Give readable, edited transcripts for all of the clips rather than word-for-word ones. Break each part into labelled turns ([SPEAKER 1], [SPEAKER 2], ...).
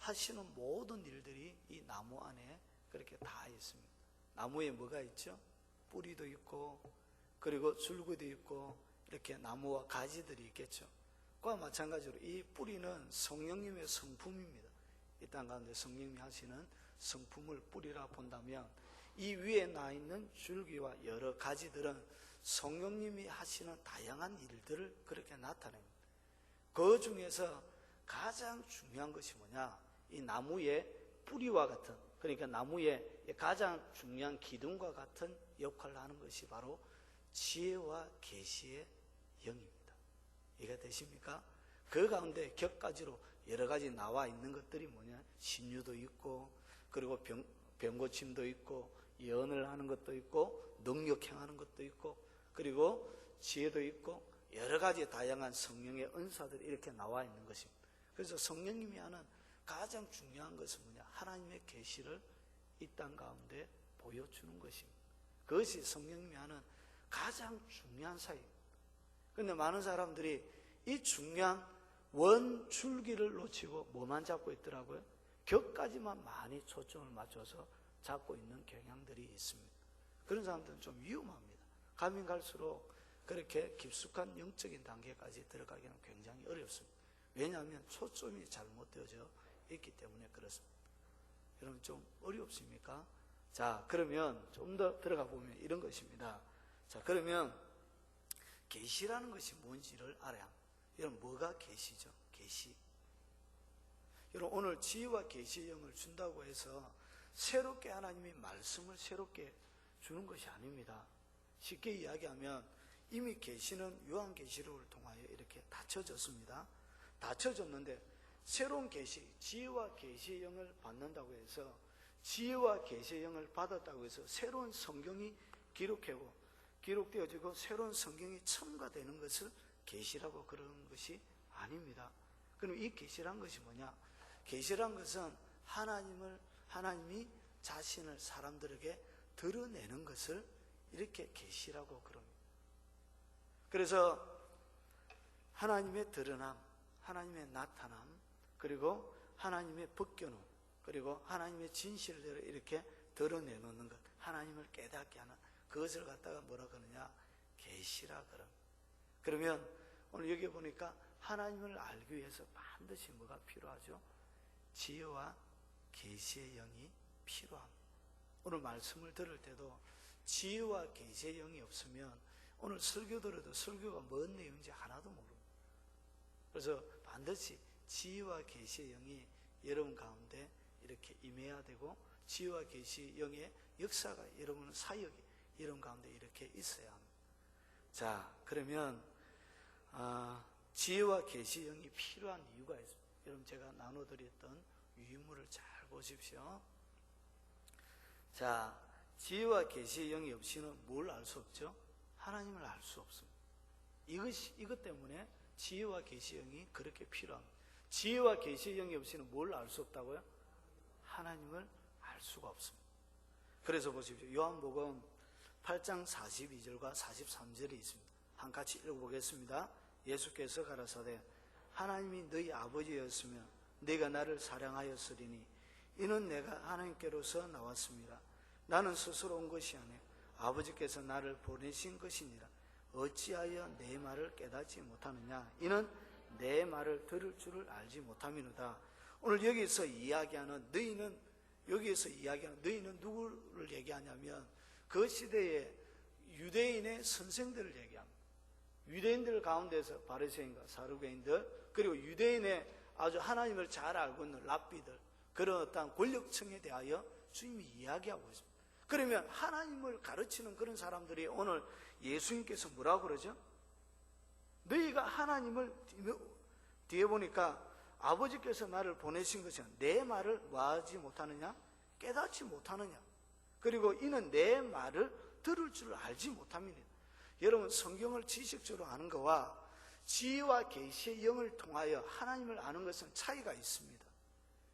[SPEAKER 1] 하시는 모든 일들이 이 나무 안에 그렇게 다 있습니다. 나무에 뭐가 있죠? 뿌리도 있고, 그리고 줄기도 있고, 이렇게 나무와 가지들이 있겠죠. 그와 마찬가지로 이 뿌리는 성령님의 성품입니다. 이 땅 가운데 성령님이 하시는 성품을 뿌리라 본다면, 이 위에 나 있는 줄기와 여러 가지들은 성령님이 하시는 다양한 일들을 그렇게 나타냅니다. 그 중에서 가장 중요한 것이 뭐냐? 이 나무의 뿌리와 같은, 그러니까 나무의 가장 중요한 기둥과 같은 역할을 하는 것이 바로 지혜와 계시의 영입니다. 이해가 되십니까? 그 가운데 격가지로 여러 가지 나와 있는 것들이 뭐냐? 신유도 있고, 그리고 병고침도 있고, 예언을 하는 것도 있고, 능력 행하는 것도 있고, 그리고 지혜도 있고, 여러 가지 다양한 성령의 은사들이 이렇게 나와 있는 것입니다. 그래서 성령님이 하는 가장 중요한 것은 뭐냐? 하나님의 계시를 이 땅 가운데 보여주는 것입니다. 그것이 성령님이 하는 가장 중요한 사역입니다. 그런데 많은 사람들이 이 중요한 원줄기를 놓치고 뭐만 잡고 있더라고요? 격까지만 많이 초점을 맞춰서 잡고 있는 경향들이 있습니다. 그런 사람들은 좀 위험합니다. 가면 갈수록 그렇게 깊숙한 영적인 단계까지 들어가기는 굉장히 어렵습니다. 왜냐하면 초점이 잘못되어져 있기 때문에 그렇습니다. 여러분 좀 어렵습니까? 자, 그러면 좀 더 들어가 보면 이런 것입니다. 자, 그러면 계시라는 것이 뭔지를 알아야 합니다. 여러분 뭐가 계시죠? 계시. 여러분 오늘 지혜와 계시의 영을 준다고 해서 새롭게 하나님이 말씀을 새롭게 주는 것이 아닙니다. 쉽게 이야기하면 이미 계시는 요한계시록을 통하여 이렇게 닫혀졌습니다. 닫혀졌는데 새로운 계시, 지혜와 계시의 영을 받는다고 해서, 지혜와 계시의 영을 받았다고 해서 새로운 성경이 기록되어지고 새로운 성경이 첨가되는 것을 계시라고 그러는 것이 아닙니다. 그럼 이 계시란 것이 뭐냐? 계시란 것은 하나님이 자신을 사람들에게 드러내는 것을 이렇게 계시라고 그럽니다. 그래서 하나님의 드러남, 하나님의 나타남, 그리고 하나님의 벗겨놓음, 그리고 하나님의 진실을 이렇게 드러내놓는 것, 하나님을 깨닫게 하는 그것을 갖다가 뭐라 그러냐? 계시라 그럽니다. 그러면 오늘 여기 보니까 하나님을 알기 위해서 반드시 뭐가 필요하죠? 지혜와 계시의 영이 필요합니다. 오늘 말씀을 들을 때도 지혜와 계시의 영이 없으면 오늘 설교 들어도 설교가 뭔 내용인지 하나도 모릅니다. 그래서 반드시 지혜와 계시의 영이 여러분 가운데 이렇게 임해야 되고, 지혜와 계시의 영의 역사가 여러분 사역이 여러분 가운데 이렇게 있어야 합니다. 자, 그러면 지혜와 계시의 영이 필요한 이유가 있습니다. 여러분 제가 나눠드렸던 유인물을 잘 보십시오. 자, 지혜와 계시의 영이 없이는 뭘 알 수 없죠? 하나님을 알 수 없습니다. 이것 때문에 지혜와 계시의 영이 그렇게 필요합니다. 지혜와 계시의 영이 없이는 뭘 알 수 없다고요? 하나님을 알 수가 없습니다. 그래서 보십시오. 요한복음 8장 42절과 43절이 있습니다. 한 같이 읽어보겠습니다. 예수께서 가라사대 하나님이 너희 아버지였으면 네가 나를 사랑하였으리니 이는 내가 하나님께로서 나왔습니다. 나는 스스로 온 것이 아니요 아버지께서 나를 보내신 것이니라. 어찌하여 내 말을 깨닫지 못하느냐? 이는 내 말을 들을 줄을 알지 못함이로다. 오늘 여기서 이야기하는 너희는, 여기에서 이야기하는 너희는 누구를 얘기하냐면 그 시대의 유대인의 선생들을 얘기합니다. 유대인들 가운데서 바리새인과 사두개인들, 그리고 유대인의 아주 하나님을 잘 알고 있는 랍비들, 그런 어떤 권력층에 대하여 주님이 이야기하고 있습니다. 그러면 하나님을 가르치는 그런 사람들이 오늘 예수님께서 뭐라고 그러죠? 너희가 하나님을, 뒤에 보니까 아버지께서 나를 보내신 것이 내 말을 뭐하지 못하느냐? 깨닫지 못하느냐? 그리고 이는 내 말을 들을 줄 알지 못함이니. 여러분 성경을 지식적으로 아는 것과 지혜와 계시의 영을 통하여 하나님을 아는 것은 차이가 있습니다.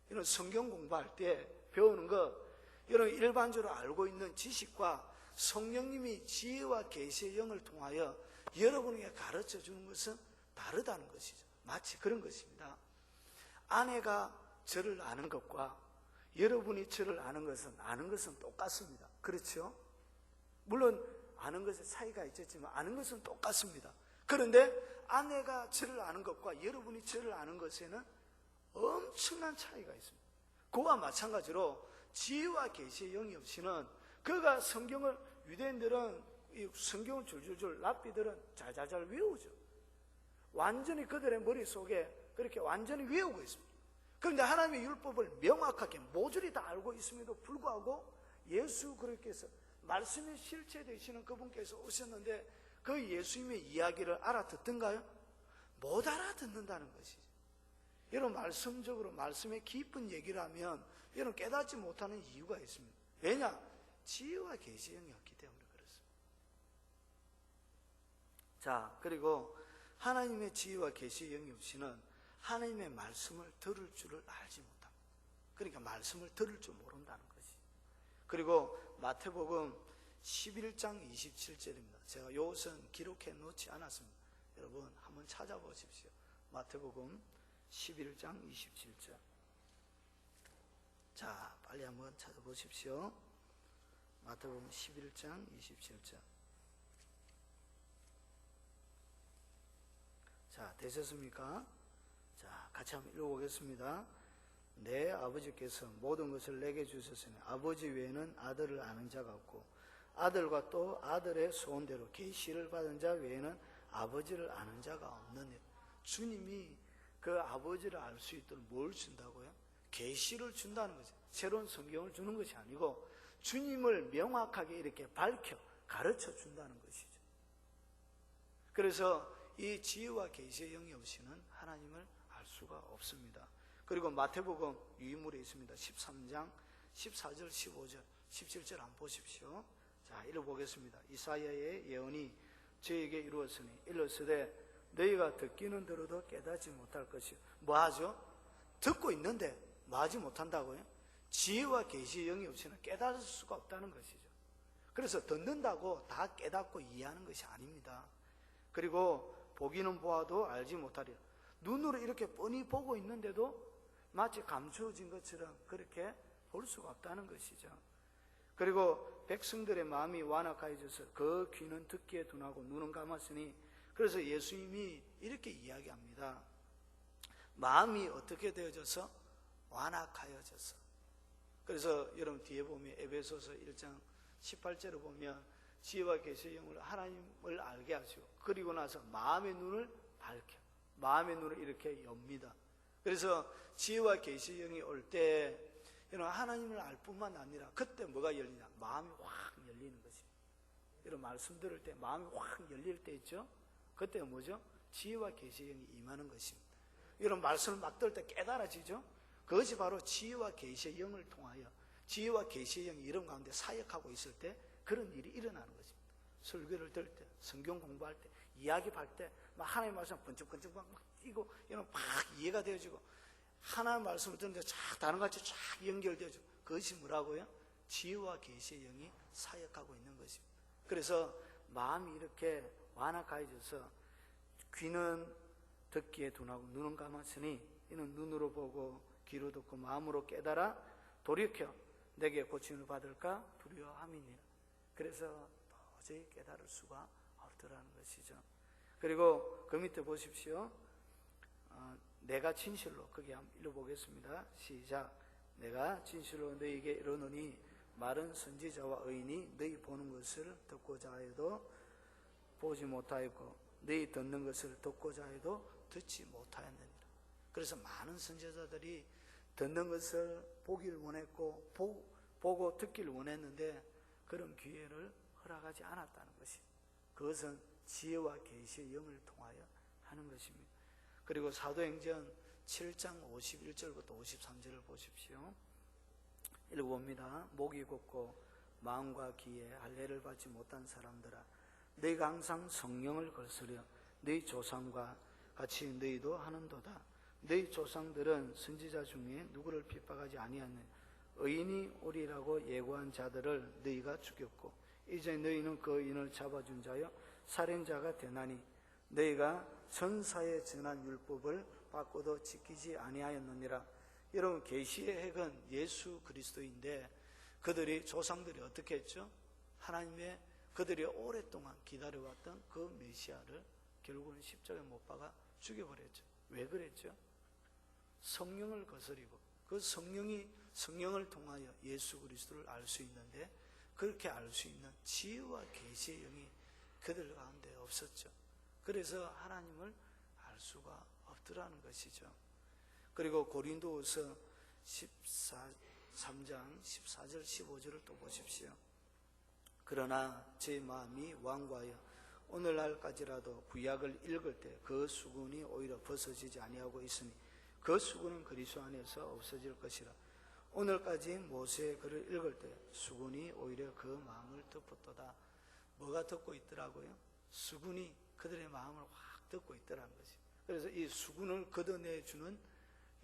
[SPEAKER 1] 이런 성경 공부할 때 배우는 것, 여러분 일반적으로 알고 있는 지식과 성령님이 지혜와 계시의 영을 통하여 여러분에게 가르쳐 주는 것은 다르다는 것이죠. 마치 그런 것입니다. 아내가 저를 아는 것과 여러분이 저를 아는 것은 똑같습니다. 그렇죠? 물론 아는 것에 차이가 있겠지만 아는 것은 똑같습니다. 그런데 아내가 저를 아는 것과 여러분이 저를 아는 것에는 엄청난 차이가 있습니다. 그와 마찬가지로 지혜와 계시의 영이 없이는 그가 성경을, 유대인들은 이 성경을 줄줄줄 랍비들은 잘잘잘 외우죠. 완전히 그들의 머릿속에 그렇게 완전히 외우고 있습니다. 그런데 하나님의 율법을 명확하게 모조리 다 알고 있음에도 불구하고 예수 그리스도께서 말씀의 실체 되시는 그분께서 오셨는데 그 예수님의 이야기를 알아듣던가요? 못 알아듣는다는 것이죠. 여러분, 말씀적으로 말씀의 깊은 얘기를 하면 여러분 깨닫지 못하는 이유가 있습니다. 왜냐? 지혜와 계시의 영이 없기 때문에 그렇습니다. 자, 그리고 하나님의 지혜와 계시의 영이 없이는 하나님의 말씀을 들을 줄을 알지 못합니다. 그러니까 말씀을 들을 줄 모른다는 것이. 그리고 마태복음 11장 27절입니다. 제가 이것은 기록해 놓지 않았습니다. 여러분 한번 찾아보십시오. 마태복음 11장 27절. 자, 빨리 한번 찾아보십시오. 마태복음 11장 27절. 자, 되셨습니까? 자, 같이 한번 읽어보겠습니다. 내 아버지께서 모든 것을 내게 주셨으니 아버지 외에는 아들을 아는 자가 없고 아들과 또 아들의 소원대로 계시를 받은 자 외에는 아버지를 아는 자가 없느니라. 주님이 그 아버지를 알 수 있도록 뭘 준다고요? 계시를 준다는 거죠. 새로운 성경을 주는 것이 아니고 주님을 명확하게 이렇게 밝혀 가르쳐 준다는 것이죠. 그래서 이 지혜와 계시의 영이 없이는 하나님을 알 수가 없습니다. 그리고 마태복음 유인물에 있습니다. 13장 14절 15절 17절 한번 보십시오. 자, 읽어보겠습니다. 이사야의 예언이 저에게 이루었으니 일렀으되 너희가 듣기는 들어도 깨닫지 못할 것이요. 뭐하죠? 듣고 있는데 뭐하지 못한다고요? 지혜와 계시의 영이 없이는 깨달을 수가 없다는 것이죠. 그래서 듣는다고 다 깨닫고 이해하는 것이 아닙니다. 그리고 보기는 보아도 알지 못하리라. 눈으로 이렇게 뻔히 보고 있는데도 마치 감추어진 것처럼 그렇게 볼 수가 없다는 것이죠. 그리고 백성들의 마음이 완악해져서 그 귀는 듣기에 둔하고 눈은 감았으니, 그래서 예수님이 이렇게 이야기합니다. 마음이 어떻게 되어져서? 완악하여져서. 그래서 여러분 뒤에 보면 에베소서 1장 18절을 보면 지혜와 계시의 영을 하나님을 알게 하시고 그리고 나서 마음의 눈을 밝혀 마음의 눈을 이렇게 엽니다. 그래서 지혜와 계시의 영이 올 때 하나님을 알 뿐만 아니라 그때 뭐가 열리냐? 마음이 확 열리는 것입니다. 이런 말씀 들을 때 마음이 확 열릴 때 있죠? 그때가 뭐죠? 지혜와 계시의 영이 임하는 것입니다. 이런 말씀을 막 들을 때 깨달아지죠? 그것이 바로 지혜와 계시의 영을 통하여 지혜와 계시의 영이 이런 가운데 사역하고 있을 때 그런 일이 일어나는 것입니다. 설교를 들을 때, 성경 공부할 때, 이야기할 때 막 하나님의 말씀 번쩍번쩍 막 뛰고 이런 막 이해가 되어지고 하나님의 말씀을 듣는데 쫙 다른같이 쫙 연결되어지고 그것이 뭐라고요? 지혜와 계시의 영이 사역하고 있는 것입니다. 그래서 마음이 이렇게 완악해져서 귀는 듣기에 둔하고 눈은 감았으니 이는 눈으로 보고 귀로 듣고 마음으로 깨달아 돌이켜 내게 고침을 받을까 두려워함이니라. 그래서 도저히 깨달을 수가 없더라는 것이죠. 그리고 그 밑에 보십시오. 내가 진실로, 거기 한번 읽어보겠습니다. 시작. 내가 진실로 너희에게 이르노니 마른 선지자와 의인이 너희 보는 것을 듣고자 해도 보지 못하였고 너희 듣는 것을 듣고자 해도 듣지 못하였느니라. 그래서 많은 선지자들이 듣는 것을 보기를 원했고 보고 듣기를 원했는데 그런 기회를 허락하지 않았다는 것입니다. 그것은 지혜와 계시의 영을 통하여 하는 것입니다. 그리고 사도행전 7장 51절부터 53절을 보십시오. 읽어봅니다. 목이 곧고 마음과 귀에 할례를 받지 못한 사람들아, 너희가 항상 성령을 거스려 너희 조상과 같이 너희도 하는도다. 너희 조상들은 선지자 중에 누구를 핍박하지 아니하느냐? 의인이 오리라고 예고한 자들을 너희가 죽였고 이제 너희는 그 의인을 잡아준 자여 살인자가 되나니 너희가 천사의 전한 율법을 받고도 지키지 아니하였느니라. 여러분, 계시의 핵은 예수 그리스도인데 그들이 조상들이 어떻게 했죠? 하나님의 그들이 오랫동안 기다려왔던 그 메시아를 결국은 십자가에 못 박아 죽여버렸죠. 왜 그랬죠? 성령을 거스리고 그 성령을 통하여 예수 그리스도를 알 수 있는데 그렇게 알 수 있는 지혜와 계시의 영이 그들 가운데 없었죠. 그래서 하나님을 알 수가 없더라는 것이죠. 그리고 고린도후서 3장 14절 15절을 또 보십시오. 그러나 제 마음이 완고하여 오늘날까지라도 구약을 읽을 때 그 수군이 오히려 벗어지지 아니하고 있으니 그 수군은 그리스도 안에서 없어질 것이라. 오늘까지 모세의 글을 읽을 때 수군이 오히려 그 마음을 덮었도다. 뭐가 덮고 있더라고요? 수군이 그들의 마음을 확 덮고 있더라는 거지. 그래서 이 수군을 걷어내주는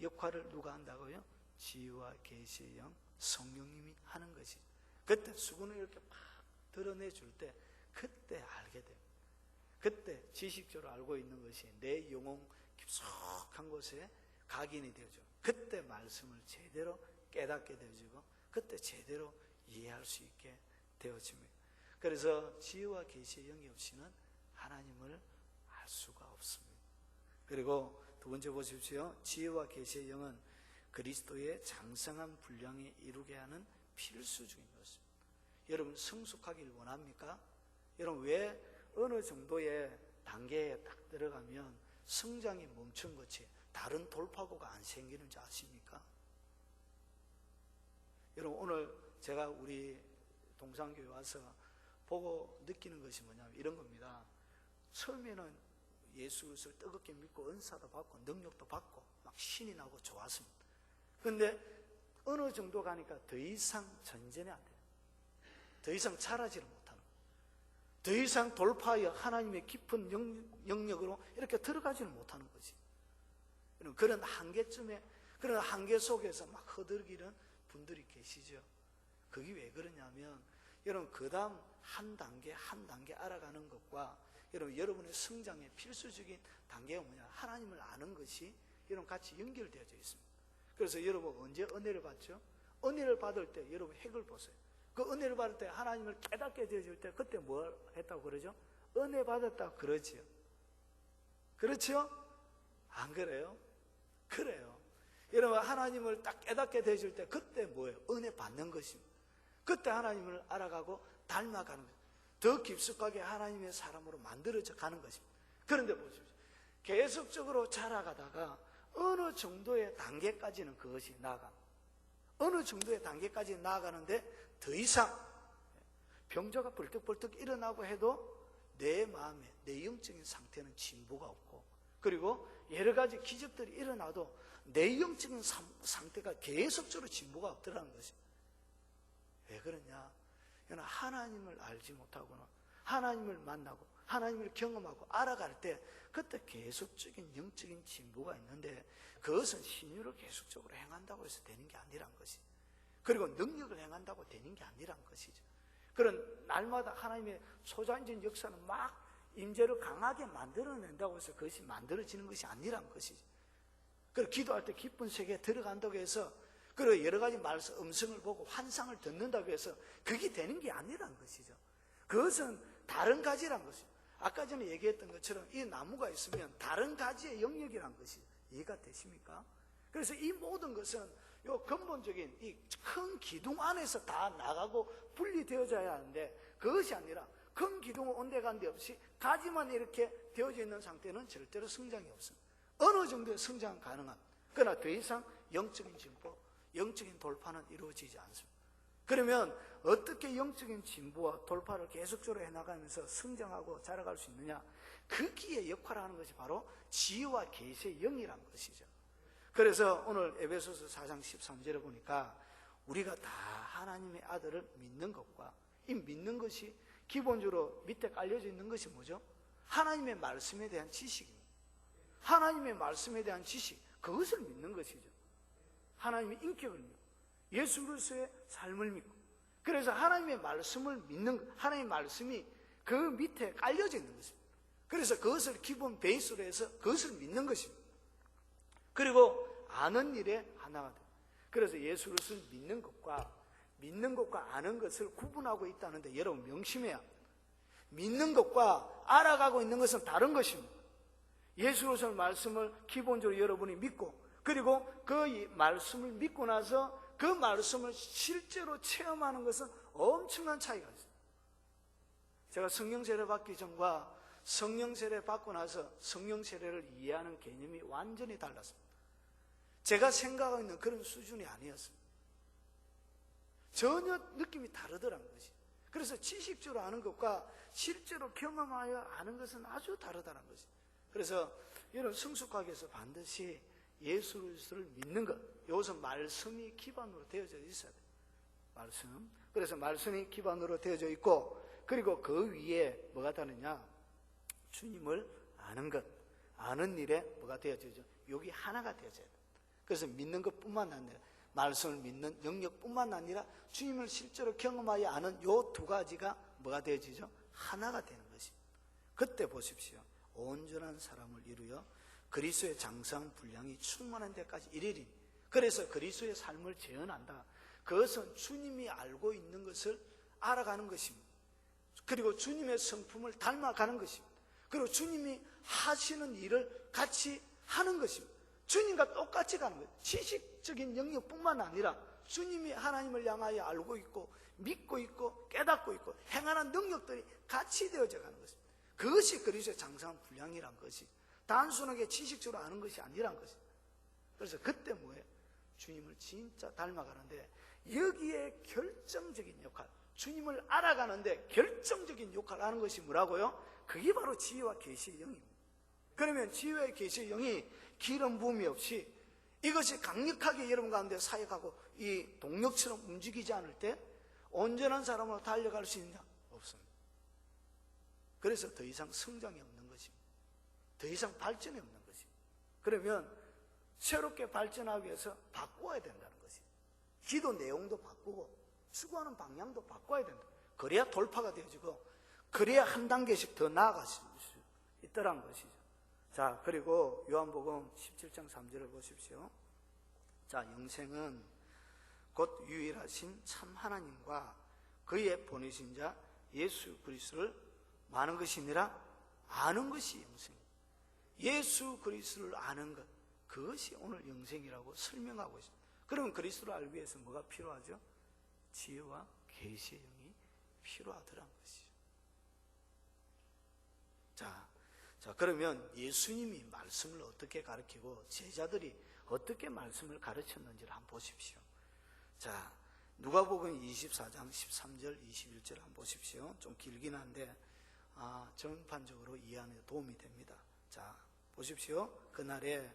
[SPEAKER 1] 역할을 누가 한다고요? 지혜와 계시의 영 성령님이 하는 것이. 그때 수군을 이렇게 막 드러내줄 때 그때 알게 돼요. 그때 지식적으로 알고 있는 것이 내 영혼 깊숙한 곳에 각인이 되어져. 그때 말씀을 제대로 깨닫게 되어지고 그때 제대로 이해할 수 있게 되어집니다. 그래서 지혜와 계시의 영이 없이는 하나님을 알 수가 없습니다. 그리고 두 번째 보십시오. 지혜와 계시의 영은 그리스도의 장성한 분량에 이루게 하는 필수적인 것입니다. 여러분, 성숙하기를 원합니까? 여러분, 왜 어느 정도의 단계에 딱 들어가면 성장이 멈춘 것이 다른 돌파구가 안 생기는지 아십니까? 여러분, 오늘 제가 우리 동산교회 와서 보고 느끼는 것이 뭐냐면 이런 겁니다. 처음에는 예수 그리스도를 뜨겁게 믿고 은사도 받고 능력도 받고 막 신이 나고 좋았습니다. 그런데 어느 정도 가니까 더 이상 전진이 안 돼요. 더 이상 자라지를 못하는 거예요. 더 이상 돌파하여 하나님의 깊은 영역으로 이렇게 들어가지는 못하는 거지. 그런 한계쯤에, 그런 한계 속에서 막 허들기는 분들이 계시죠. 그게 왜 그러냐면 여러분, 그 다음 한 단계 한 단계 알아가는 것과 여러분의 성장의 필수적인 단계가 뭐냐? 하나님을 아는 것이 여러분 같이 연결되어져 있습니다. 그래서 여러분 언제 은혜를 받죠? 은혜를 받을 때 여러분 핵을 보세요. 그 은혜를 받을 때 하나님을 깨닫게 되어질 때 그때 뭘 했다고 그러죠? 은혜 받았다고 그러지요. 그렇죠? 안 그래요? 그래요. 여러분, 하나님을 딱 깨닫게 되어질 때 그때 뭐예요? 은혜 받는 것입니다. 그때 하나님을 알아가고 닮아가는 거예요. 더 깊숙하게 하나님의 사람으로 만들어져 가는 것입니다. 그런데 보십시오. 계속적으로 자라가다가 어느 정도의 단계까지는 그것이 나아가. 어느 정도의 단계까지 나아가는데 더 이상 병자가 벌떡벌떡 일어나고 해도 내 마음에, 내 영적인 상태는 진보가 없고, 그리고 여러 가지 기적들이 일어나도 내 영적인 상태가 계속적으로 진보가 없더라는 것입니다. 왜 그러냐? 하나님을 알지 못하거나 하나님을 만나고 하나님을 경험하고 알아갈 때 그때 계속적인 영적인 진보가 있는데 그것은 신유를 계속적으로 행한다고 해서 되는 게 아니란 것이죠. 그리고 능력을 행한다고 되는 게 아니란 것이죠. 그런 날마다 하나님의 소자인전 역사는 막 임재를 강하게 만들어낸다고 해서 그것이 만들어지는 것이 아니란 것이죠. 그리고 기도할 때 깊은 세계에 들어간다고 해서, 그리고 여러 가지 말씀, 음성을 보고 환상을 듣는다고 해서 그게 되는 게 아니란 것이죠. 그것은 다른 가지란 것이죠. 아까 전에 얘기했던 것처럼 이 나무가 있으면 다른 가지의 영역이란 것이 이해가 되십니까? 그래서 이 모든 것은 요 근본적인 이 큰 기둥 안에서 다 나가고 분리되어져야 하는데 그것이 아니라 큰 기둥을 온데간데 없이 가지만 이렇게 되어져 있는 상태는 절대로 성장이 없습니다. 어느 정도의 성장은 가능합니다. 그러나 더 이상 영적인 진보, 영적인 돌파는 이루어지지 않습니다. 그러면 어떻게 영적인 진보와 돌파를 계속적으로 해나가면서 성장하고 자라갈 수 있느냐? 거기에 역할을 하는 것이 바로 지혜와 계시의 영이라는 것이죠. 그래서 오늘 에베소서 4장 13절에 보니까 우리가 다 하나님의 아들을 믿는 것과, 이 믿는 것이 기본적으로 밑에 깔려져 있는 것이 뭐죠? 하나님의 말씀에 대한 지식입니다. 하나님의 말씀에 대한 지식, 그것을 믿는 것이죠. 하나님의 인격을 믿고 예수 그리스도의 삶을 믿고, 그래서 하나님의 말씀을 믿는, 하나님의 말씀이 그 밑에 깔려져 있는 것입니다. 그래서 그것을 기본 베이스로 해서 그것을 믿는 것입니다. 그리고 아는 일에 하나가 돼. 그래서 예수 그리스도를 믿는 것과 아는 것을 구분하고 있다는데 여러분 명심해야. 믿는 것과 알아가고 있는 것은 다른 것입니다. 예수 그리스도의 말씀을 기본적으로 여러분이 믿고, 그리고 그 말씀을 믿고 나서 그 말씀을 실제로 체험하는 것은 엄청난 차이가 있어요. 제가 성령 세례 받기 전과 성령 세례 받고 나서 성령 세례를 이해하는 개념이 완전히 달랐습니다. 제가 생각하고 있는 그런 수준이 아니었습니다. 전혀 느낌이 다르더라는 것이. 그래서 지식적으로 아는 것과 실제로 경험하여 아는 것은 아주 다르다는 것이. 그래서 여러분 성숙하기 위해서 반드시 예수 그리스도를 믿는 것, 이것은 말씀이 기반으로 되어져 있어야 돼요. 말씀. 그래서 말씀이 기반으로 되어져 있고, 그리고 그 위에 뭐가 다르냐? 주님을 아는 것, 아는 일에 뭐가 되어지죠? 여기 하나가 되어져야 돼요. 그래서 믿는 것뿐만 아니라, 말씀을 믿는 영역뿐만 아니라 주님을 실제로 경험하여 아는 요 두 가지가 뭐가 되어지죠? 하나가 되는 것입니다. 그때 보십시오. 온전한 사람을 이루어 그리스도의 장성 분량이 충만한 데까지 이르리니. 그래서 그리스도의 삶을 재현한다. 그것은 주님이 알고 있는 것을 알아가는 것입니다. 그리고 주님의 성품을 닮아가는 것입니다. 그리고 주님이 하시는 일을 같이 하는 것입니다. 주님과 똑같이 가는 거예요. 지식적인 영역뿐만 아니라 주님이 하나님을 향하여 알고 있고 믿고 있고 깨닫고 있고 행하는 능력들이 같이 되어져 가는 것입니다. 그것이 그리스도의 장성한 분량이란 것이 단순하게 지식적으로 아는 것이 아니란 것입니다. 그래서 그때 뭐예요? 주님을 진짜 닮아가는데 여기에 결정적인 역할, 주님을 알아가는데 결정적인 역할을 하는 것이 뭐라고요? 그게 바로 지혜와 계시의 영입니다. 그러면 지혜와 계시의 영이 기름 부음이 없이 이것이 강력하게 여러분 가운데 사역하고 이 동력처럼 움직이지 않을 때 온전한 사람으로 달려갈 수 있느냐? 없습니다. 그래서 더 이상 성장이 없는 것입니다. 더 이상 발전이 없는 것입니다. 그러면 새롭게 발전하기 위해서 바꿔야 된다는 것입니다. 기도 내용도 바꾸고 추구하는 방향도 바꿔야 된다. 그래야 돌파가 되어지고 그래야 한 단계씩 더 나아갈 수 있더란 것이죠. 자, 그리고 요한복음 17장 3절을 보십시오. 자, 영생은 곧 유일하신 참 하나님과 그의 보내신 자 예수 그리스도를 많은 것이 아니라 아는 것이 영생입니다. 예수 그리스도를 아는 것, 그것이 오늘 영생이라고 설명하고 있습니다. 그러면 그리스도를 알기 위해서 뭐가 필요하죠? 지혜와 계시의 영이 필요하더란 것이죠. 자, 그러면 예수님이 말씀을 어떻게 가르치고 제자들이 어떻게 말씀을 가르쳤는지를 한번 보십시오. 자, 누가복음 24장 13절 21절 한번 보십시오. 좀 길긴 한데 전판적으로 이해하는 데 도움이 됩니다. 자, 보십시오. 그날에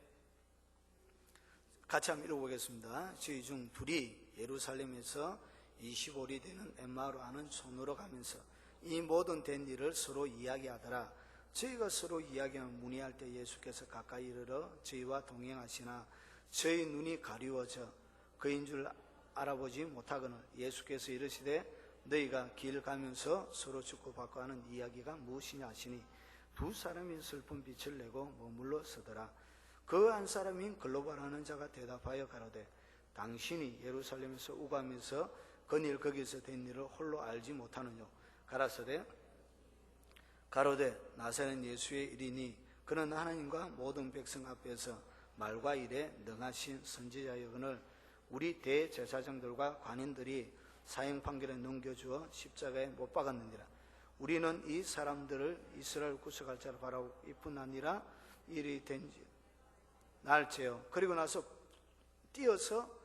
[SPEAKER 1] 같이 한번 읽어보겠습니다. 저희 중 둘이 예루살렘에서 25리 되는 엠마오로 하는 손으로 가면서 이 모든 된 일을 서로 이야기하더라. 저희가 서로 이야기하며 문의할 때 예수께서 가까이 이르러 저희와 동행하시나 저희 눈이 가리워져 그인 줄 알아보지 못하거늘 예수께서 이르시되 너희가 길 가면서 서로 주고받고 하는 이야기가 무엇이냐 하시니 두 사람이 슬픈 빛을 내고 머물러 서더라. 그 한 사람인 글로바라는 자가 대답하여 가로되 당신이 예루살렘에서 우가면서 그일 거기서 된 일을 홀로 알지 못하느뇨. 가로되 나사렛 예수의 일이니 그는 하나님과 모든 백성 앞에서 말과 일에 능하신 선지자여거늘 우리 대제사장들과 관인들이 사형 판결에 넘겨주어 십자가에 못 박았느니라. 우리는 이 사람들을 이스라엘 구속할 자로 바라고 이뿐 아니라 일이 된지 날째요. 그리고 나서 띄어서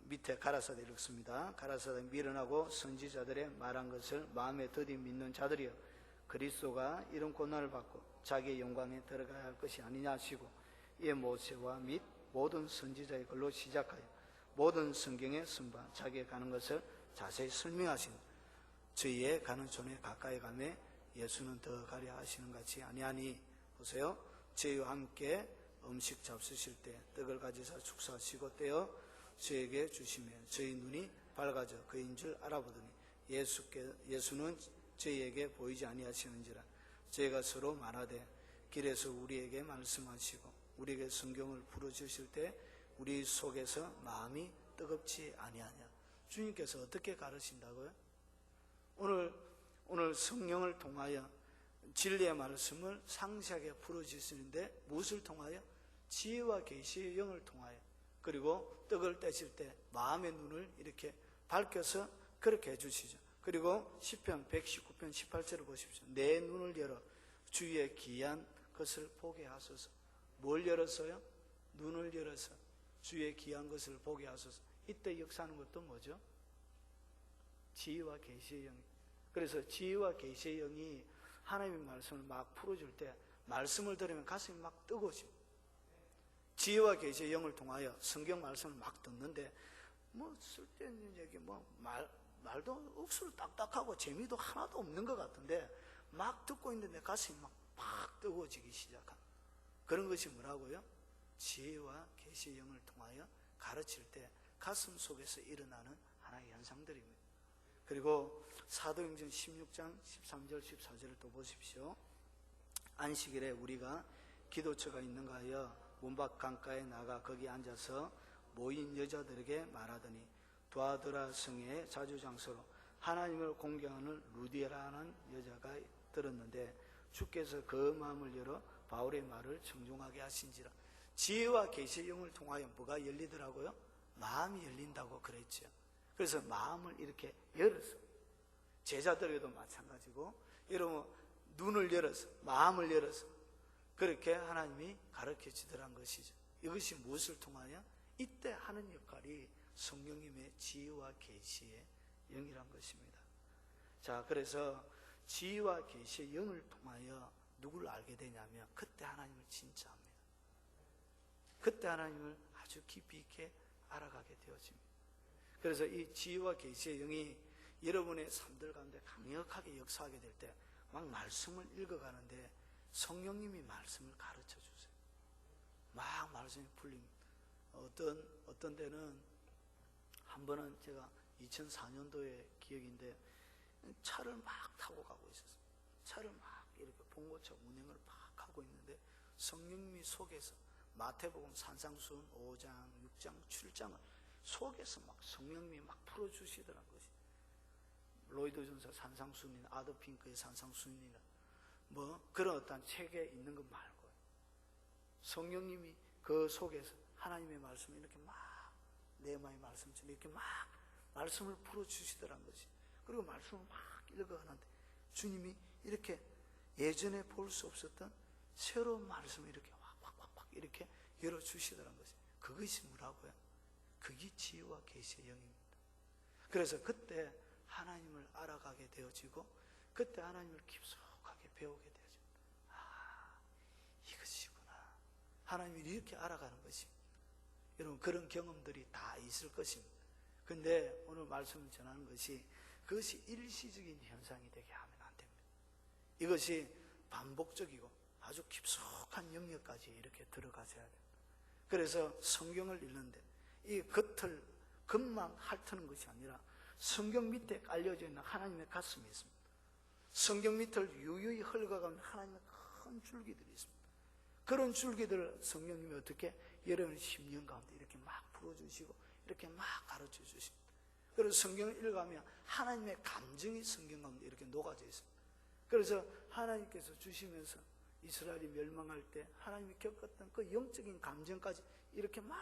[SPEAKER 1] 밑에 가라사대 읽습니다. 가라사대 미련하고 선지자들의 말한 것을 마음에 더디 믿는 자들이여 그리스도가 이런 고난을 받고 자기의 영광에 들어가야 할 것이 아니냐 하시고 이에 모세와 및 모든 선지자의 글로 시작하여 모든 성경의 선반 자기의 가는 것을 자세히 설명하신 저희의 가는 존에 가까이 가매 예수는 더 가려 하시는 같이 아니하니 보세요. 저희와 함께 음식 잡수실 때 떡을 가지사 축사하시고 떼어 저에게 주시며 저희 눈이 밝아져 그인 줄 알아보더니 예수는 저희에게 보이지 아니하시는지라. 저희가 서로 말하되 길에서 우리에게 말씀하시고 우리에게 성경을 풀어주실 때 우리 속에서 마음이 뜨겁지 아니하냐. 주님께서 어떻게 가르친다고요? 오늘 성령을 통하여 진리의 말씀을 상세하게 풀어주시는데 무엇을 통하여? 지혜와 계시의 영을 통하여. 그리고 떡을 떼실 때 마음의 눈을 이렇게 밝혀서 그렇게 해주시죠. 그리고 시편 119편 18절을 보십시오. 내 눈을 열어 주의 귀한 것을 보게 하소서. 뭘 열었어요? 눈을 열어서 주의 귀한 것을 보게 하소서. 이때 역사하는 것도 뭐죠? 지혜와 계시의 영. 그래서 지혜와 계시의 영이 하나님의 말씀을 막 풀어줄 때 말씀을 들으면 가슴이 막 뜨거워집니다. 지혜와 계시의 영을 통하여 성경 말씀을 막 듣는데 뭐 쓸데있는 얘기 말도 억수로 딱딱하고 재미도 하나도 없는 것 같은데 막 듣고 있는데 가슴이 막 뜨거워지기 시작한 그런 것이 뭐라고요? 지혜와 계시의 영을 통하여 가르칠 때 가슴 속에서 일어나는 하나의 현상들입니다. 그리고 사도행전 16장 13절 14절을 또 보십시오. 안식일에 우리가 기도처가 있는가 하여 문밖 강가에 나가 거기 앉아서 모인 여자들에게 말하더니 두아드라 성의 자주장소로 하나님을 공경하는 루디아라는 여자가 들었는데 주께서 그 마음을 열어 바울의 말을 정중하게 하신지라. 지혜와 계시의 영을 통하여 뭐가 열리더라고요? 마음이 열린다고 그랬죠. 그래서 마음을 이렇게 열어서 제자들에게도 마찬가지고 여러분 눈을 열어서 마음을 열어서 그렇게 하나님이 가르쳐 주더란 것이죠. 이것이 무엇을 통하여? 이때 하는 역할이 성령님의 지혜와 계시의 영이란 것입니다. 자, 그래서 지혜와 계시의 영을 통하여 누구를 알게 되냐면 그때 하나님을 진짜 압니다. 그때 하나님을 아주 깊이 있게 알아가게 되어집니다. 그래서 이 지혜와 계시의 영이 여러분의 삶들 가운데 강력하게 역사하게 될 때 막 말씀을 읽어가는데 성령님이 말씀을 가르쳐 주세요. 막 말씀이 풀립니다. 어떤 때는 한 번은 제가 2004년도의 기억인데 차를 막 타고 가고 있었어요. 차를 막 이렇게 봉고차 운행을 막 하고 있는데 성령님이 속에서 마태복음 산상수훈 5장, 6장, 7장을 속에서 막 성령님이 막 풀어주시더란 것이. 로이드 존서 산상수훈이나 아더 핑크의 산상수훈이나 뭐 그런 어떤 책에 있는 것 말고 성령님이 그 속에서 하나님의 말씀을 이렇게 막 네마의 말씀처럼 이렇게 막 말씀을 풀어주시더란 것이. 그리고 말씀을 막 읽어가는데 주님이 이렇게 예전에 볼 수 없었던 새로운 말씀을 이렇게 확 이렇게 열어주시더란 것이. 그것이 뭐라고요? 그게 지혜와 계시의 영입니다. 그래서 그때 하나님을 알아가게 되어지고 그때 하나님을 깊숙하게 배우게 되어집니다. 아, 이것이구나. 하나님을 이렇게 알아가는 것입니다. 여러분 그런 경험들이 다 있을 것입니다. 근데 오늘 말씀을 전하는 것이 그것이 일시적인 현상이 되게 하면 안 됩니다. 이것이 반복적이고 아주 깊숙한 영역까지 이렇게 들어가셔야 됩니다. 그래서 성경을 읽는데 이 겉만 핥는 것이 아니라 성경 밑에 깔려져 있는 하나님의 가슴이 있습니다. 성경 밑을 유유히 흘러가는 하나님의 큰 줄기들이 있습니다. 그런 줄기들을 성령님이 어떻게 여러분 심령 가운데 이렇게 막 풀어주시고 이렇게 막 가르쳐 주십니다. 그래서 성경을 읽어가면 하나님의 감정이 성경 가운데 이렇게 녹아져 있습니다. 그래서 하나님께서 주시면서 이스라엘이 멸망할 때 하나님이 겪었던 그 영적인 감정까지 이렇게 막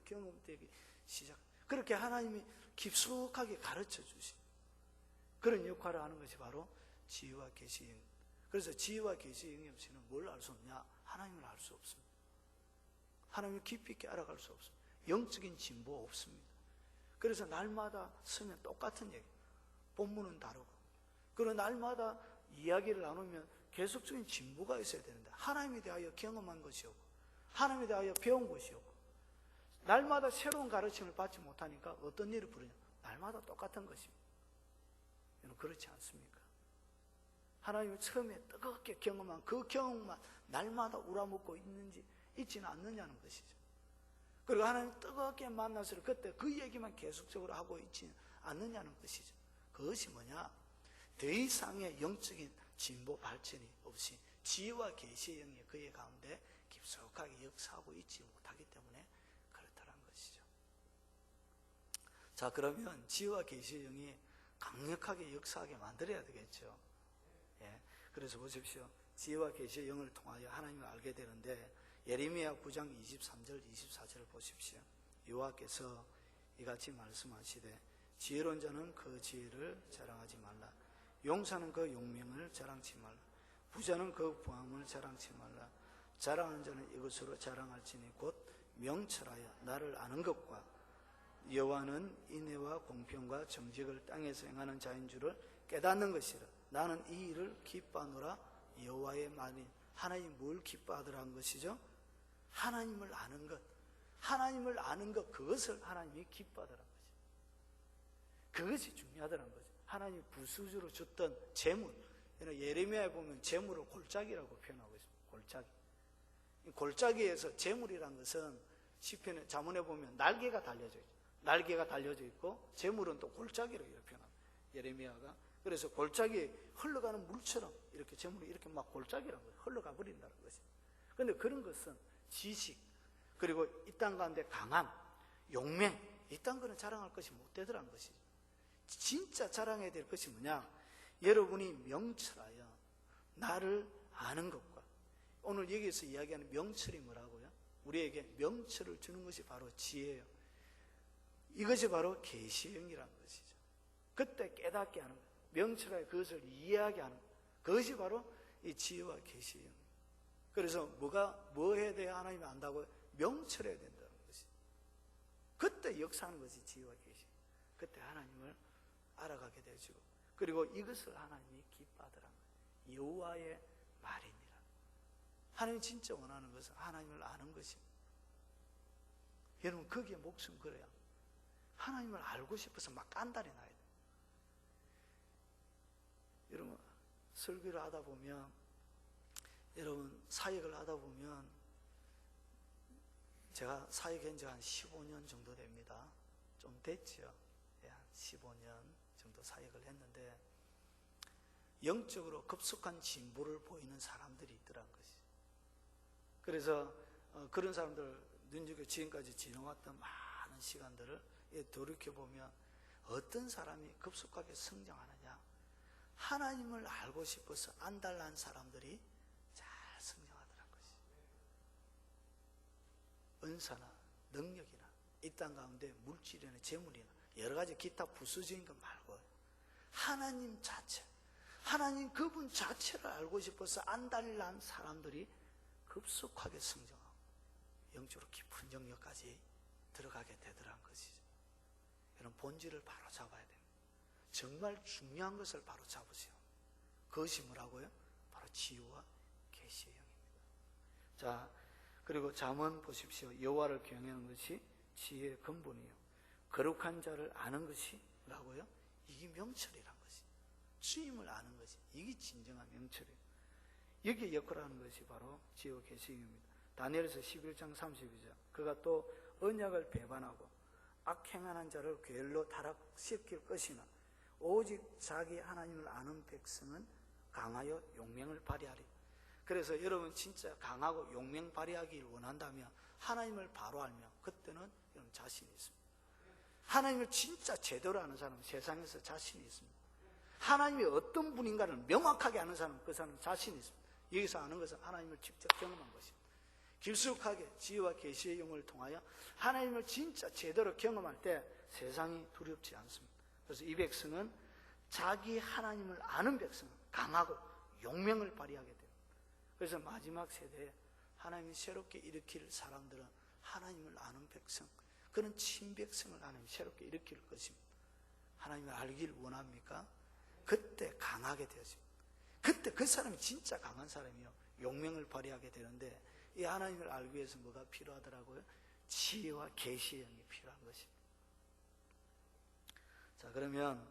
[SPEAKER 1] 경험되기 시작. 그렇게 하나님이 깊숙하게 가르쳐 주신 그런 역할을 하는 것이 바로 지혜와 계시의 영. 그래서 지혜와 계시의 영이 없이는 뭘 알 수 없냐? 하나님을 알 수 없습니다. 하나님을 깊이 있게 알아갈 수 없습니다. 영적인 진보 없습니다. 그래서 날마다 서면 똑같은 얘기. 본문은 다르고. 그리고 날마다 이야기를 나누면 계속적인 진보가 있어야 되는데 하나님에 대하여 경험한 것이 없고 하나님에 대하여 배운 것이 없고 날마다 새로운 가르침을 받지 못하니까 어떤 일을 부르냐? 날마다 똑같은 것입니다. 여러분 그렇지 않습니까? 하나님을 처음에 뜨겁게 경험한 그 경험만 날마다 우라먹고 있지는 않느냐는 것이죠. 그리고 하나님 뜨겁게 만나서 그때 그 얘기만 계속적으로 하고 있지는 않느냐는 것이죠. 그것이 뭐냐? 더 이상의 영적인 진보 발전이 없이 지혜와 계시의 영이 그의 가운데 깊숙하게 역사하고 있지 못하기 때문에 그렇다는 자, 그러면 지혜와 계시의 영이 강력하게 역사하게 만들어야 되겠죠. 예. 그래서 보십시오. 지혜와 계시의 영을 통하여 하나님을 알게 되는데, 예레미야 9장 23절 24절을 보십시오. 여호와께서 이같이 말씀하시되 지혜로운 자는 그 지혜를 자랑하지 말라. 용사는 그 용명을 자랑치 말라. 부자는 그 부함을 자랑치 말라. 자랑하는 자는 이것으로 자랑할지니 곧 명철하여 나를 아는 것과 여호와는 인애와 공평과 정직을 땅에서 행하는 자인 줄을 깨닫는 것이라. 나는 이 일을 기뻐하노라. 여호와의 말이. 하나님 뭘 기뻐하더라는 것이죠? 하나님을 아는 것. 하나님을 아는 것, 그것을 하나님이 기뻐하더라는 거죠. 그것이 중요하더라는 거죠. 하나님이 부수주로 줬던 재물. 예레미야에 보면 재물을 골짜기라고 표현하고 있습니다. 골짜기. 골짜기에서 재물이란 것은 시편에 자문에 보면 날개가 달려져 있죠. 날개가 달려져 있고 재물은 또 골짜기로 이렇게 표현합니다. 예레미야가. 그래서 골짜기에 흘러가는 물처럼 이렇게 재물이 이렇게 막 골짜기라는 거예요. 흘러가 버린다는 것이. 그런데 그런 것은 지식, 그리고 이 땅 가운데 강함, 용맹, 이딴 거는 자랑할 것이 못 되더라는 것이죠. 진짜 자랑해야 될 것이 뭐냐? 여러분이 명철하여 나를 아는 것과, 오늘 여기에서 이야기하는 명철이 뭐라고요? 우리에게 명철을 주는 것이 바로 지혜예요. 이것이 바로 계시의 영이라는 것이죠. 그때 깨닫게 하는 거예요. 명철하여 그것을 이해하게 하는 거예요. 그것이 바로 이 지혜와 계시의 영. 그래서 뭐 해야 돼야 하나님을 안다고? 명철해야 된다는 것이. 그때 역사하는 것이 지혜와 계시. 그때 하나님을 알아가게 되죠. 그리고 이것을 하나님이 기뻐하더라는 거예요. 여호와의 말이니라. 하나님이 진짜 원하는 것은 하나님을 아는 것입니다. 여러분, 거기에 목숨 걸어야 하나님을 알고 싶어서 막 깐달이 나야 돼요. 여러분, 설교를 하다 보면, 여러분 사역을 하다 보면, 제가 사역한 지 한 15년 정도 됩니다. 좀 됐죠. 예, 한 15년 정도 사역을 했는데, 영적으로 급속한 진보를 보이는 사람들이 있더란 것이. 그래서 그런 사람들 눈여겨 지금까지 지나왔던 많은 시간들을 돌이켜보면 어떤 사람이 급속하게 성장하느냐? 하나님을 알고 싶어서 안달난 사람들이 잘 성장하더란 것이. 은사나 능력이나 이 땅 가운데 물질이나 재물이나 여러 가지 기타 부수적인 것 말고 하나님 자체, 하나님 그분 자체를 알고 싶어서 안달난 사람들이 급속하게 성장하고 영적으로 깊은 영역까지 들어가게 되더란 것이죠. 이런 본질을 바로 잡아야 됩니다. 정말 중요한 것을 바로 잡으세요. 그것이 뭐라고요? 바로 지혜와 계시의 영입니다. 자, 그리고 잠언 보십시오. 여호와를 경외하는 것이 지혜의 근본이요, 거룩한 자를 아는 것이 뭐라고요? 이게 명철이란 것이. 주임을 아는 것이, 이게 진정한 명철이에요. 여기에 역할하는 것이 바로 지혜와 계시의 영입니다. 다니엘서 11장 32절. 그가 또 언약을 배반하고 악행하는 자를 궤일로 타락시킬 것이나 오직 자기 하나님을 아는 백성은 강하여 용맹을 발휘하리. 그래서 여러분 진짜 강하고 용맹 발휘하기를 원한다면 하나님을 바로 알면 그때는 여러분 자신이 있습니다. 하나님을 진짜 제대로 아는 사람은 세상에서 자신이 있습니다. 하나님이 어떤 분인가를 명확하게 아는 사람은 그 사람은 자신이 있습니다. 여기서 아는 것은 하나님을 직접 경험한 것입니다. 깊숙하게 지혜와 계시의 영을 통하여 하나님을 진짜 제대로 경험할 때 세상이 두렵지 않습니다. 그래서 이 백성은 자기 하나님을 아는 백성은 강하고 용맹을 발휘하게 돼요. 그래서 마지막 세대에 하나님이 새롭게 일으킬 사람들은 하나님을 아는 백성, 그런 친백성을 하나님이 새롭게 일으킬 것입니다. 하나님을 알기를 원합니까? 그때 강하게 되었습니다. 그때 그 사람이 진짜 강한 사람이요, 용맹을 발휘하게 되는데, 이 하나님을 알기 위해서 뭐가 필요하더라고요? 지혜와 계시의 영이 필요한 것입니다. 자, 그러면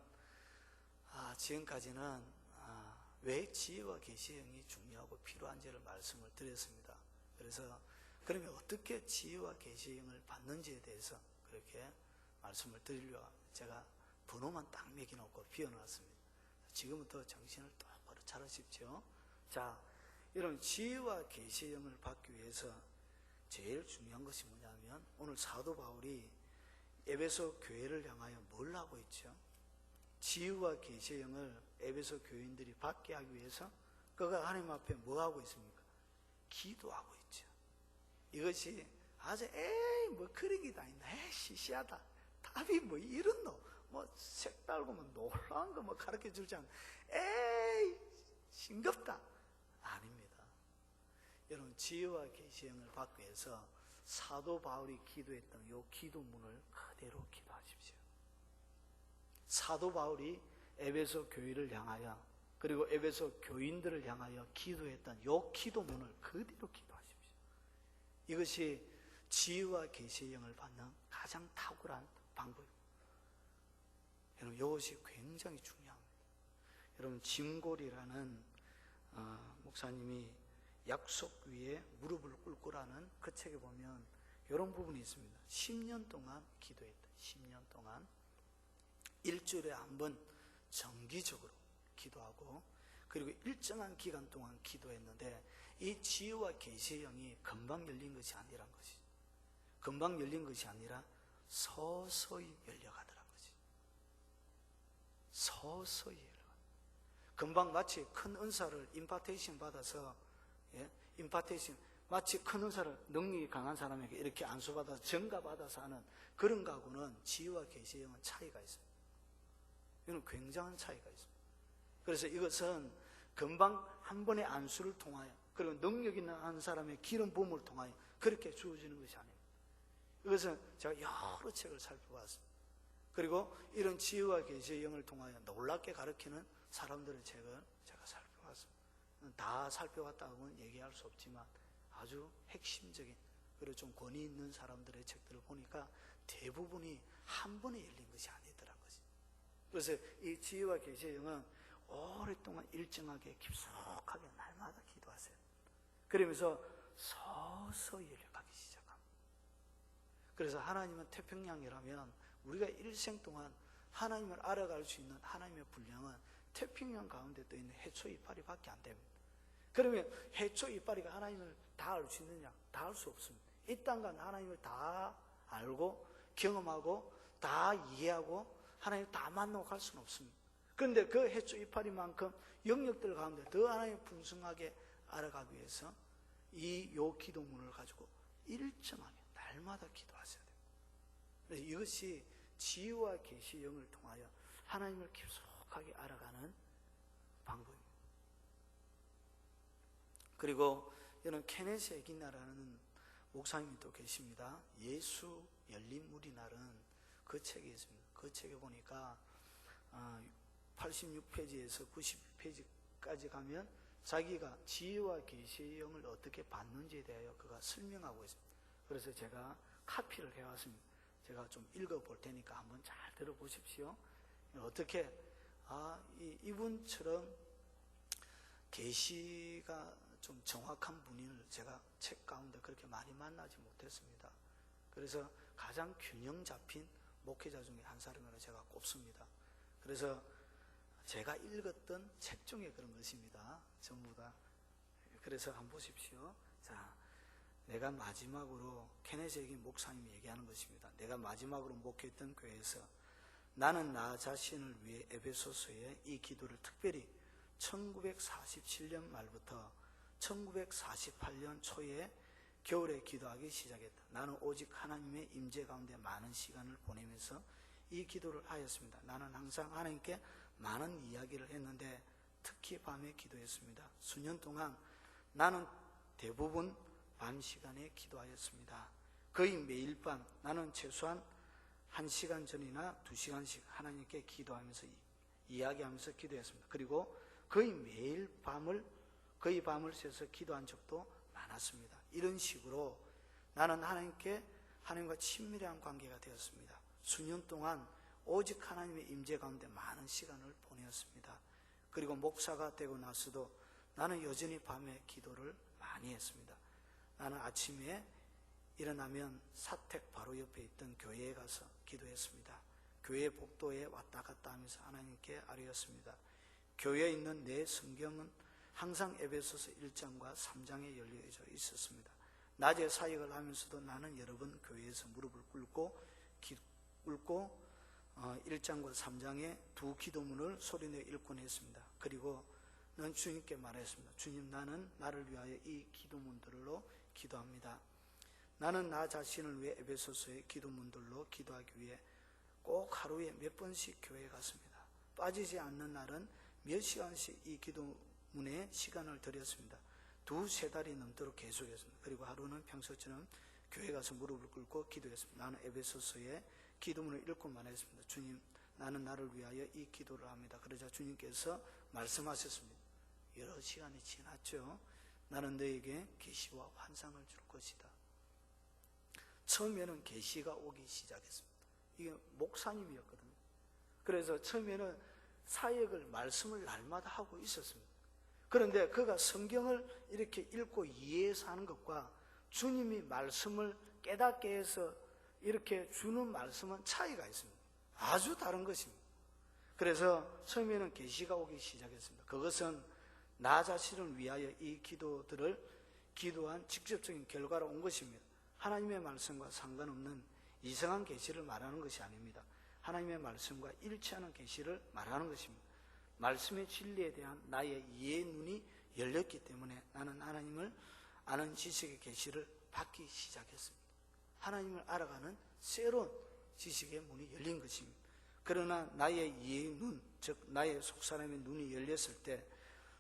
[SPEAKER 1] 지금까지는 왜 지혜와 계시의 영이 중요하고 필요한지를 말씀을 드렸습니다. 그래서 그러면 어떻게 지혜와 계시의 영을 받는지에 대해서 그렇게 말씀을 드리려고 제가 번호만 딱 매겨놓고 비워놨습니다. 지금부터 정신을 똑바로 차리십시오. 자, 여러분 지혜와 계시의 영을 받기 위해서 제일 중요한 것이 뭐냐면, 오늘 사도 바울이 에베소 교회를 향하여 뭘 하고 있죠? 지혜와 계시의 영을 에베소 교인들이 받게 하기 위해서 그가 하나님 앞에 뭐 하고 있습니까? 기도하고 있죠. 이것이 아주 뭐 그러기 다 있나, 시시하다, 답이 뭐 이런 뭐 색달고 뭐 놀라운 거 뭐 가르쳐 줄지 않나, 싱겁다, 아닙니다. 여러분, 지혜와 계시의 영을 받기 위해서 사도 바울이 기도했던 이 기도문을 그대로 기도하십시오. 사도 바울이 에베소 교회를 향하여 그리고 에베소 교인들을 향하여 기도했던 이 기도문을 그대로 기도하십시오. 이것이 지혜와 계시의 영을 받는 가장 탁월한 방법입니다. 여러분, 이것이 굉장히 중요합니다. 여러분, 짐골이라는 목사님이 약속 위에 무릎을 꿇고라는 그 책에 보면 이런 부분이 있습니다. 10년 동안 기도했다. 10년 동안 일주일에 한 번 정기적으로 기도하고 그리고 일정한 기간 동안 기도했는데 이 지혜와 계시의 영이 금방 열린 것이 아니란 것이죠. 금방 열린 것이 아니라 서서히 열려가더란 것이죠. 서서히 열려가. 금방 마치 큰 은사를 임파테이션 받아서 임파테이션 마치 큰 은사를 능력이 강한 사람에게 이렇게 안수받아서 전가받아서 하는 그런 거하고는 지혜와 계시의 영은 차이가 있어요. 이건 굉장한 차이가 있습니다. 그래서 이것은 금방 한 번의 안수를 통하여 그리고 능력 있는 한 사람의 기름 부음을 통하여 그렇게 주어지는 것이 아닙니다. 이것은 제가 여러 책을 살펴봤습니다. 그리고 이런 지혜와 계시의 영을 통하여 놀랍게 가르치는 사람들의 책을 제가 살펴봤습니다. 다 살펴봤다고는 얘기할 수 없지만 아주 핵심적인 그리고 좀 권위 있는 사람들의 책들을 보니까 대부분이 한 번에 열린 것이 아니더란 것이. 그래서 이 지혜와 계시의 영은 오랫동안 일정하게 깊숙하게 날마다 기도하세요. 그러면서 서서히 열려가기 시작합니다. 그래서 하나님은 태평양이라면 우리가 일생 동안 하나님을 알아갈 수 있는 하나님의 분량은 태평양 가운데 떠 있는 해초 이파리밖에 안 됩니다. 그러면 해초 이파리가 하나님을 다 알 수 있느냐? 다 알 수 없습니다. 이 땅간 하나님을 다 알고 경험하고 다 이해하고 하나님을 다 만나고 갈 수는 없습니다. 그런데 그 해초 이파리만큼 영역들 가운데 더 하나님을 풍성하게 알아가기 위해서 요 기도문을 가지고 일정하게 날마다 기도하셔야 됩니다. 그래서 이것이 지혜와 계시의 영을 통하여 하나님을 깊숙하게 알아가는 방법입니다. 그리고 이런 케네스 에기나라는 목사님이 또 계십니다. 예수 열린 물이 나른 그 책이 있습니다. 그 책에 보니까 86페이지에서 90페이지까지 가면 자기가 지혜와 계시의 영을 어떻게 받는지에 대하여 그가 설명하고 있습니다. 그래서 제가 카피를 해왔습니다. 제가 좀 읽어볼 테니까 한번 잘 들어보십시오. 어떻게 이분처럼 계시가 좀 정확한 분을 제가 책 가운데 그렇게 많이 만나지 못했습니다. 그래서 가장 균형 잡힌 목회자 중에 한 사람으로 제가 꼽습니다. 그래서 제가 읽었던 책 중에 그런 것입니다. 전부 다. 그래서 한번 보십시오. 자, 내가 마지막으로 케네스 에긴 목사님이 얘기하는 것입니다. 내가 마지막으로 목회했던 교회에서 나는 나 자신을 위해 에베소서에 이 기도를 특별히 1947년 말부터 1948년 초에 겨울에 기도하기 시작했다. 나는 오직 하나님의 임재 가운데 많은 시간을 보내면서 이 기도를 하였습니다. 나는 항상 하나님께 많은 이야기를 했는데 특히 밤에 기도했습니다. 수년 동안 나는 대부분 밤 시간에 기도하였습니다. 거의 매일 밤 나는 최소한 1시간 전이나 2시간씩 하나님께 기도하면서 이야기하면서 기도했습니다. 그리고 거의 매일 밤을 새서 기도한 적도 많았습니다. 이런 식으로 나는 하나님과 친밀한 관계가 되었습니다. 수년 동안 오직 하나님의 임재 가운데 많은 시간을 보내었습니다. 그리고 목사가 되고 나서도 나는 여전히 밤에 기도를 많이 했습니다. 나는 아침에 일어나면 사택 바로 옆에 있던 교회에 가서 기도했습니다. 교회 복도에 왔다 갔다 하면서 하나님께 아뢰었습니다. 교회에 있는 내 성경은 항상 에베소서 1장과 3장에 열려져 있었습니다. 낮에 사역을 하면서도 나는 여러 번 교회에서 무릎을 꿇고 꿇고 1장과 3장의 두 기도문을 소리내어 읽곤 했습니다. 그리고 는 주님께 말했습니다. 주님, 나는 나를 위하여 이 기도문들로 기도합니다. 나는 나 자신을 위해 에베소서의 기도문들로 기도하기 위해 꼭 하루에 몇 번씩 교회에 갔습니다. 빠지지 않는 날은 몇 시간씩 이 기도문에 시간을 들였습니다. 2-3달이 넘도록 계속했습니다. 그리고 하루는 평소처럼 교회 가서 무릎을 꿇고 기도했습니다. 나는 에베소서의 기도문을 읽고 말했습니다. 주님, 나는 나를 위하여 이 기도를 합니다. 그러자 주님께서 말씀하셨습니다. 여러 시간이 지났죠. 나는 너에게 계시와 환상을 줄 것이다. 처음에는 계시가 오기 시작했습니다. 이게 목사님이었거든요. 그래서 처음에는 사역을, 말씀을 날마다 하고 있었습니다. 그런데 그가 성경을 이렇게 읽고 이해해서 하는 것과 주님이 말씀을 깨닫게 해서 이렇게 주는 말씀은 차이가 있습니다. 아주 다른 것입니다. 그래서 처음에는 계시가 오기 시작했습니다. 그것은 나 자신을 위하여 이 기도들을 기도한 직접적인 결과로 온 것입니다. 하나님의 말씀과 상관없는 이상한 계시를 말하는 것이 아닙니다. 하나님의 말씀과 일치하는 계시를 말하는 것입니다. 말씀의 진리에 대한 나의 이해의 눈이 열렸기 때문에 나는 하나님을 아는 지식의 계시를 받기 시작했습니다. 하나님을 알아가는 새로운 지식의 문이 열린 것입니다. 그러나 나의 이해의 눈, 즉 나의 속사람의 눈이 열렸을 때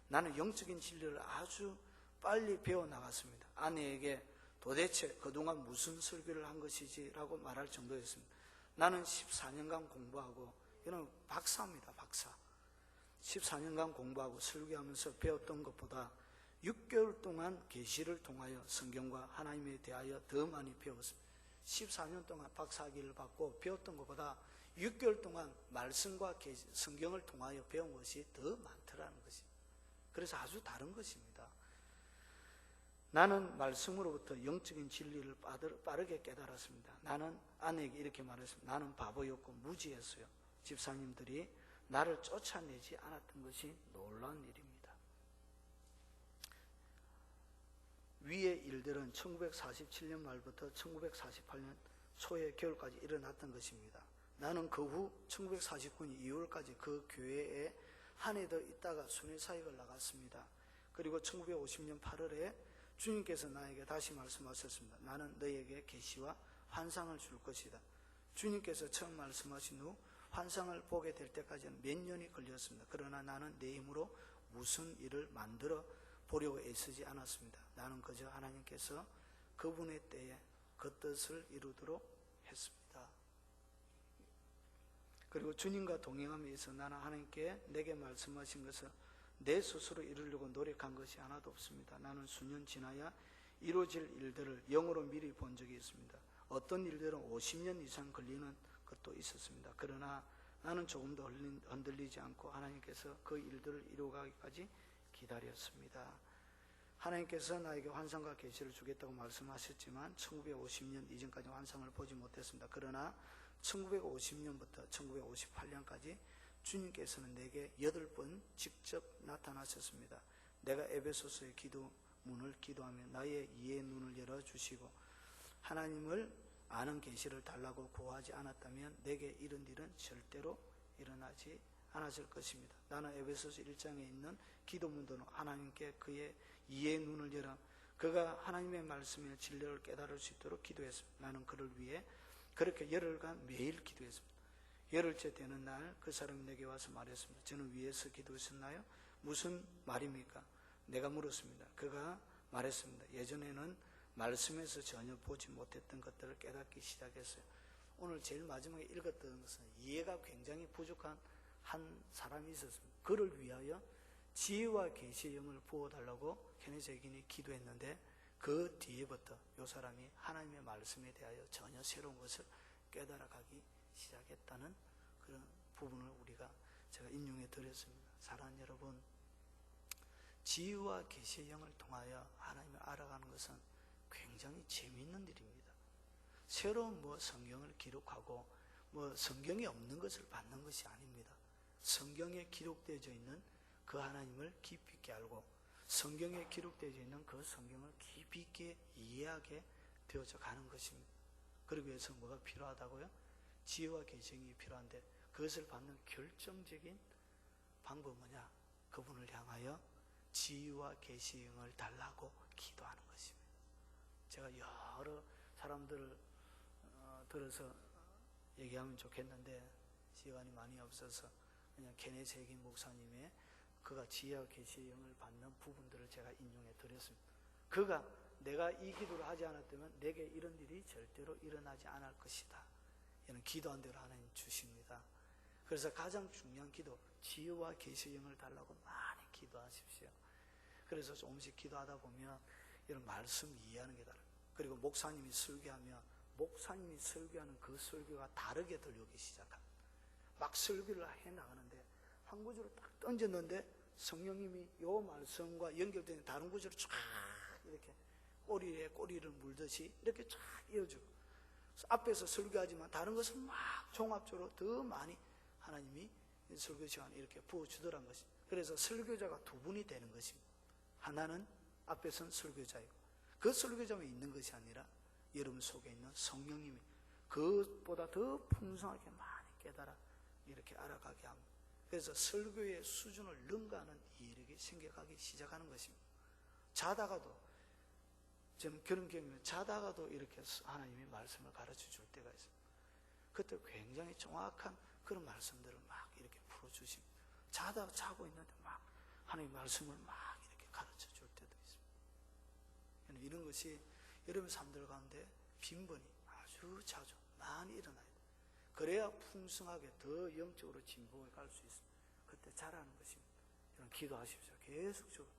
[SPEAKER 1] 나는 영적인 진리를 아주 빨리 배워나갔습니다. 아내에게 도대체 그동안 무슨 설교를 한 것이지 라고 말할 정도였습니다. 나는 14년간 공부하고, 이런 박사입니다. 박사. 14년간 공부하고 설교하면서 배웠던 것보다 6개월 동안 계시를 통하여 성경과 하나님에 대하여 더 많이 배웠습니다. 14년 동안 박사학위를 받고 배웠던 것보다 6개월 동안 말씀과 성경을 통하여 배운 것이 더 많더라는 것입니다. 그래서 아주 다른 것입니다. 나는 말씀으로부터 영적인 진리를 빠르게 깨달았습니다. 나는 아내에게 이렇게 말했습니다. 나는 바보였고 무지했어요. 집사님들이 나를 쫓아내지 않았던 것이 놀라운 일입니다. 위의 일들은 1947년 말부터 1948년 초의 겨울까지 일어났던 것입니다. 나는 그 후 1949년 2월까지 그 교회에 한 해 더 있다가 순회 사역을 나갔습니다. 그리고 1950년 8월에 주님께서 나에게 다시 말씀하셨습니다. 나는 너에게 계시와 환상을 줄 것이다. 주님께서 처음 말씀하신 후 환상을 보게 될 때까지는 몇 년이 걸렸습니다. 그러나 나는 내 힘으로 무슨 일을 만들어 보려고 애쓰지 않았습니다. 나는 그저 하나님께서 그분의 때에 그 뜻을 이루도록 했습니다. 그리고 주님과 동행함에 있어 나는 하나님께 내게 말씀하신 것을 내 스스로 이루려고 노력한 것이 하나도 없습니다. 나는 수년 지나야 이루어질 일들을 영으로 미리 본 적이 있습니다. 어떤 일들은 50년 이상 걸리는 것도 있었습니다. 그러나 나는 조금도 흔들리지 않고 하나님께서 그 일들을 이루어가기까지 기다렸습니다. 하나님께서 나에게 환상과 계시를 주겠다고 말씀하셨지만 1950년 이전까지 환상을 보지 못했습니다. 그러나 1950년부터 1958년까지 주님께서는 내게 8번 직접 나타나셨습니다. 내가 에베소서의 기도문을 기도하며 나의 이해의 눈을 열어주시고 하나님을 아는 계시를 달라고 구하지 않았다면 내게 이런 일은 절대로 일어나지 않았을 것입니다. 나는 에베소서 1장에 있는 기도문도는 하나님께 그의 이해의 눈을 열어 그가 하나님의 말씀의 진리를 깨달을 수 있도록 기도했습니다. 나는 그를 위해 그렇게 열흘간 매일 기도했습니다. 열흘째 되는 날 그 사람이 내게 와서 말했습니다. 저는 위에서 기도하셨나요? 무슨 말입니까? 내가 물었습니다. 그가 말했습니다. 예전에는 말씀에서 전혀 보지 못했던 것들을 깨닫기 시작했어요. 오늘 제일 마지막에 읽었던 것은 이해가 굉장히 부족한 한 사람이 있었습니다. 그를 위하여 지혜와 계시의 영을 부어달라고 케네제긴이 기도했는데 그 뒤에부터 이 사람이 하나님의 말씀에 대하여 전혀 새로운 것을 깨달아가기 시작했다는 그런 부분을 제가 인용해 드렸습니다. 사랑하는 여러분, 지혜와 계시의 영을 통하여 하나님을 알아가는 것은 굉장히 재미있는 일입니다. 새로운 성경을 기록하고 성경에 없는 것을 받는 것이 아닙니다. 성경에 기록되어져 있는 그 하나님을 깊이 있게 알고 성경에 기록되어져 있는 그 성경을 깊이 있게 이해하게 되어져 가는 것입니다. 그러기 위해서 뭐가 필요하다고요? 지혜와 계시형이 필요한데 그것을 받는 결정적인 방법은 뭐냐? 그분을 향하여 지혜와 계시형을 달라고 기도하는 것입니다. 제가 여러 사람들을 들어서 얘기하면 좋겠는데 시간이 많이 없어서 그냥 케네스 해긴 목사님의 그가 지혜와 계시의 영을 받는 부분들을 제가 인용해 드렸습니다. 그가 내가 이 기도를 하지 않았다면 내게 이런 일이 절대로 일어나지 않을 것이다. 이런 기도한 대로 하나님 주십니다. 그래서 가장 중요한 기도, 지혜와 계시의 영을 달라고 많이 기도하십시오. 그래서 조금씩 기도하다 보면 이런 말씀 이해하는 게 다릅니다. 그리고 목사님이 설교하면 목사님이 설교하는 그 설교가 다르게 들려오기 시작합니다. 막 설교를 해나가는데 한 구절을 딱 던졌는데 성령님이 요 말씀과 연결되는 다른 구절을 쫙 이렇게 꼬리에 꼬리를 물듯이 이렇게 쫙 이어주고, 앞에서 설교하지만 다른 것은 막 종합적으로 더 많이 하나님이 설교 시간에 이렇게 부어주더란 것입니다. 그래서 설교자가 두 분이 되는 것입니다. 하나는 앞에서는 설교자이고 그 설교자만 있는 것이 아니라 여러분 속에 있는 성령님이 그것보다 더 풍성하게 많이 깨달아 이렇게 알아가게 합니다. 그래서 설교의 수준을 능가하는 이력이 생겨가기 시작하는 것입니다. 자다가도, 저는 그런 경우에 자다가도 이렇게 하나님이 말씀을 가르쳐 줄 때가 있습니다. 그때 굉장히 정확한 그런 말씀들을 막 이렇게 풀어주십니다. 자다가 자고 있는데 막 하나님의 말씀을 막 이렇게 가르쳐 줄 때도 있습니다. 이런 것이 여러분 삶들 가운데 빈번히 아주 자주 많이 일어나야 돼요. 그래야 풍성하게 더 영적으로 진보해 갈 수 있습니다. 그때 잘하는 것입니다. 여러분 기도하십시오. 계속적으로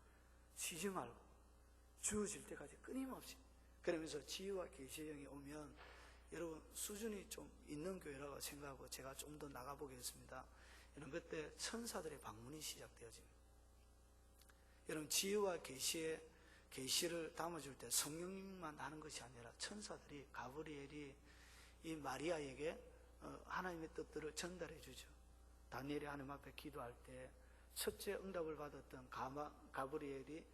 [SPEAKER 1] 쉬지 말고 주어질 때까지 끊임없이. 그러면서 지혜와 계시의 영이 오면 여러분 수준이 좀 있는 교회라고 생각하고 제가 좀 더 나가보겠습니다. 여러분 그때 천사들의 방문이 시작되어집니다. 여러분 지혜와 계시를 담아줄 때 성령님만 하는 것이 아니라 천사들이, 가브리엘이 이 마리아에게 하나님의 뜻들을 전달해 주죠. 다니엘이 하나님 앞에 기도할 때 첫째 응답을 받았던 가브리엘이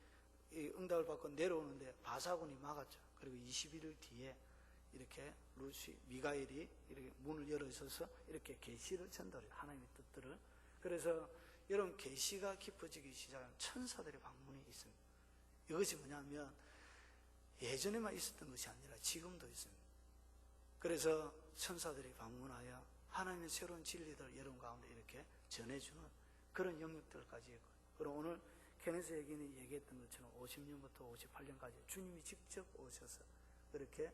[SPEAKER 1] 이 응답을 받고 내려오는데 바사군이 막았죠. 그리고 21일 뒤에 이렇게 미가엘이 이렇게 문을 열어서서 이렇게 계시를 전달해요. 하나님의 뜻들을. 그래서 여러분 계시가 깊어지기 시작하면 천사들의 방문이 있습니다. 이것이 뭐냐면 예전에만 있었던 것이 아니라 지금도 있습니다. 그래서 천사들이 방문하여 하나님의 새로운 진리들 여러분 가운데 이렇게 전해주는 그런 영역들까지 있고, 그리고 오늘 케네스 해긴이 얘기했던 것처럼 50년부터 58년까지 주님이 직접 오셔서 그렇게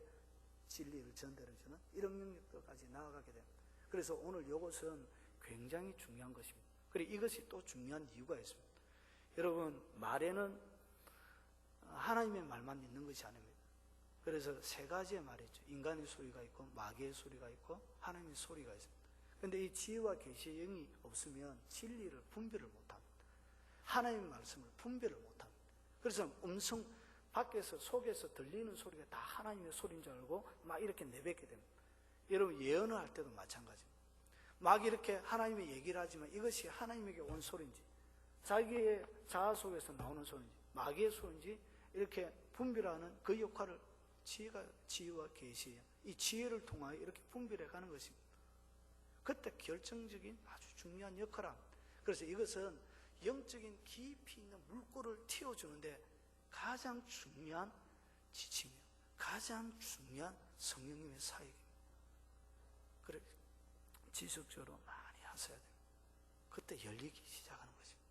[SPEAKER 1] 진리를 전달해주는 이런 영역들까지 나아가게 됩니다. 그래서 오늘 이것은 굉장히 중요한 것입니다. 그리고 이것이 또 중요한 이유가 있습니다. 여러분 말에는 하나님의 말만 있는 것이 아닙니다. 그래서 세 가지의 말이 있죠. 인간의 소리가 있고 마귀의 소리가 있고 하나님의 소리가 있습니다. 그런데 이 지혜와 계시의 영이 없으면 진리를 분별을 못합니다. 하나님의 말씀을 분별을 못합니다. 그래서 음성 밖에서 속에서 들리는 소리가 다 하나님의 소리인 줄 알고 막 이렇게 내뱉게 됩니다. 여러분 예언을 할 때도 마찬가지입니다. 막 이렇게 하나님의 얘기를 하지만 이것이 하나님에게 온 소리인지 자기의 자아 속에서 나오는 소리인지 마귀의 소리인지 이렇게 분별하는 그 역할을 지혜와 계시예요. 이 지혜를 통하여 이렇게 분별해 가는 것입니다. 그때 결정적인 아주 중요한 역할을 합니다. 그래서 이것은 영적인 깊이 있는 물꼬를 틔워주는데 가장 중요한 지침이에요. 가장 중요한 성령님의 사역입니다. 그래 지속적으로 많이 하셔야 돼요. 그때 열리기 시작하는 것입니다.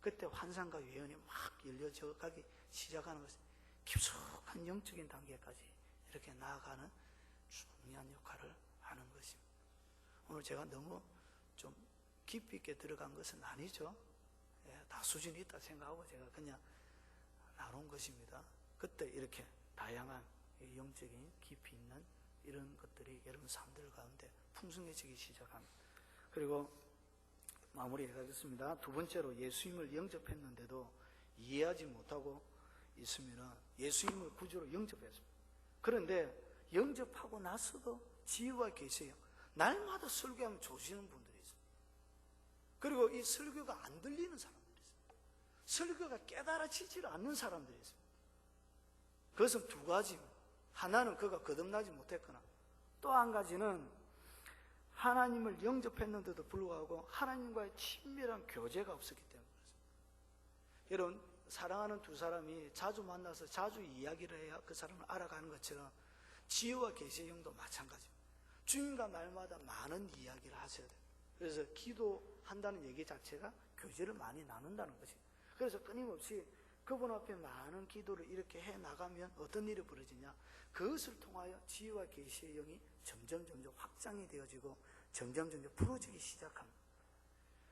[SPEAKER 1] 그때 환상과 예언이 막 열려져 가기 시작하는 것입니다. 깊숙한 영적인 단계까지 이렇게 나아가는 중요한 역할을 하는 것입니다. 오늘 제가 너무 좀 깊이 있게 들어간 것은 아니죠. 다 수준이 있다 생각하고 제가 그냥 나눈 것입니다. 그때 이렇게 다양한 영적인 깊이 있는 이런 것들이 여러분 삶들 가운데 풍성해지기 시작합니다. 그리고 마무리해가겠습니다. 두 번째로 예수님을 영접했는데도 이해하지 못하고 있으면 예수님을 구주로 영접했습니다. 그런데 영접하고 나서도 지혜와 계시요 날마다 설교하면 조시는 분들이 있습니다. 그리고 이 설교가 안 들리는 사람들이 있습니다. 설교가 깨달아지지 않는 사람들이 있습니다. 그것은 두 가지입니다. 하나는 그가 거듭나지 못했거나 또 한 가지는 하나님을 영접했는데도 불구하고 하나님과의 친밀한 교제가 없었기 때문에 그렇습니다. 여러분, 사랑하는 두 사람이 자주 만나서 자주 이야기를 해야 그 사람을 알아가는 것처럼 지혜와 계시의 영도 마찬가지입니다. 주님과 날마다 많은 이야기를 하셔야 돼요. 그래서 기도한다는 얘기 자체가 교제를 많이 나눈다는 것이에요. 그래서 끊임없이 그분 앞에 많은 기도를 이렇게 해 나가면 어떤 일이 벌어지냐, 그것을 통하여 지혜와 계시의 영이 점점 확장이 되어지고 점점 풀어지기 시작합니다.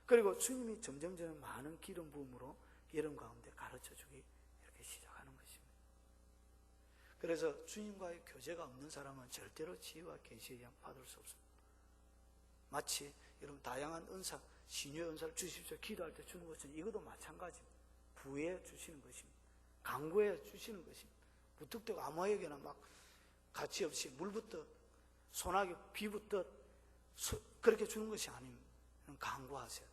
[SPEAKER 1] 그리고 주님이 점점 많은 기름 부음으로 여러분 가운데 가르쳐주기 이렇게 시작하는 것입니다. 그래서 주님과의 교제가 없는 사람은 절대로 지혜와 계시의 영 받을 수 없습니다. 마치 여러분 다양한 은사, 신유의 은사를 주십시오 기도할 때 주는 것은 이것도 마찬가지입니다. 부해 주시는 것입니다. 강구해 주시는 것입니다. 무턱대고 아무에게나 막 가치 없이 물 붓듯 소나기 비 붓듯 그렇게 주는 것이 아닙니다. 강구하세요.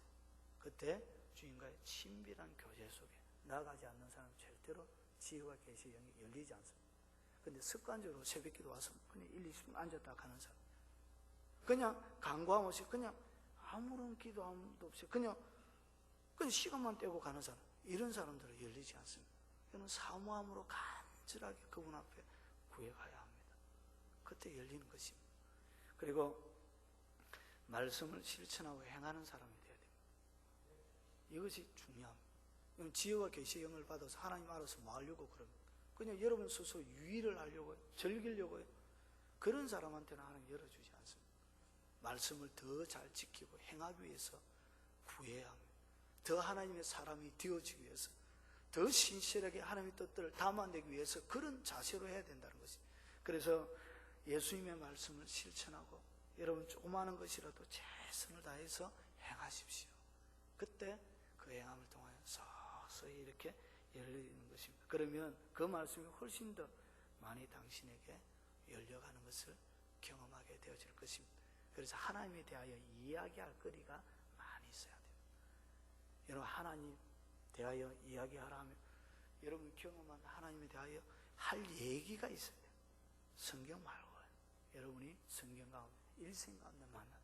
[SPEAKER 1] 그때 주님과의 친밀한 교제 속에 나아가지 않는 사람은 절대로 지혜와 계시의 영이 열리지 않습니다. 근데 습관적으로 새벽기도 와서 그냥 1, 20분 앉았다 가는 사람, 그냥 강구함 없이 그냥 아무런 기도함도 없이 그냥 시간만 떼고 가는 사람, 이런 사람들은 열리지 않습니다. 이는 사모함으로 간절하게 그분 앞에 구해가야 합니다. 그때 열리는 것입니다. 그리고 말씀을 실천하고 행하는 사람이 되어야 됩니다. 이것이 중요합니다. 지혜와 계시의 영을 받아서 하나님 알아서 뭐 하려고 그럽니다. 그냥 여러분 스스로 유의를 하려고요, 즐기려고요. 그런 사람한테는 하나님 열어주지 않습니다. 말씀을 더 잘 지키고 행하기 위해서 구해야 합니다. 더 하나님의 사람이 되어지기 위해서, 더 신실하게 하나님의 뜻들을 담아내기 위해서 그런 자세로 해야 된다는 것입니다. 그래서 예수님의 말씀을 실천하고 여러분 조그마한 것이라도 최선을 다해서 행하십시오. 그때 그 행함을 통하여 서서히 이렇게 열리는 것입니다. 그러면 그 말씀이 훨씬 더 많이 당신에게 열려가는 것을 경험하게 되어질 것입니다. 그래서 하나님에 대하여 이야기할 거리가 많이 있어야 돼요. 여러분, 하나님 대하여 이야기하라 하면 여러분 경험한 하나님에 대하여 할 얘기가 있어야 돼요. 성경 말고요. 여러분이 성경 가운데 일생 가운데 만난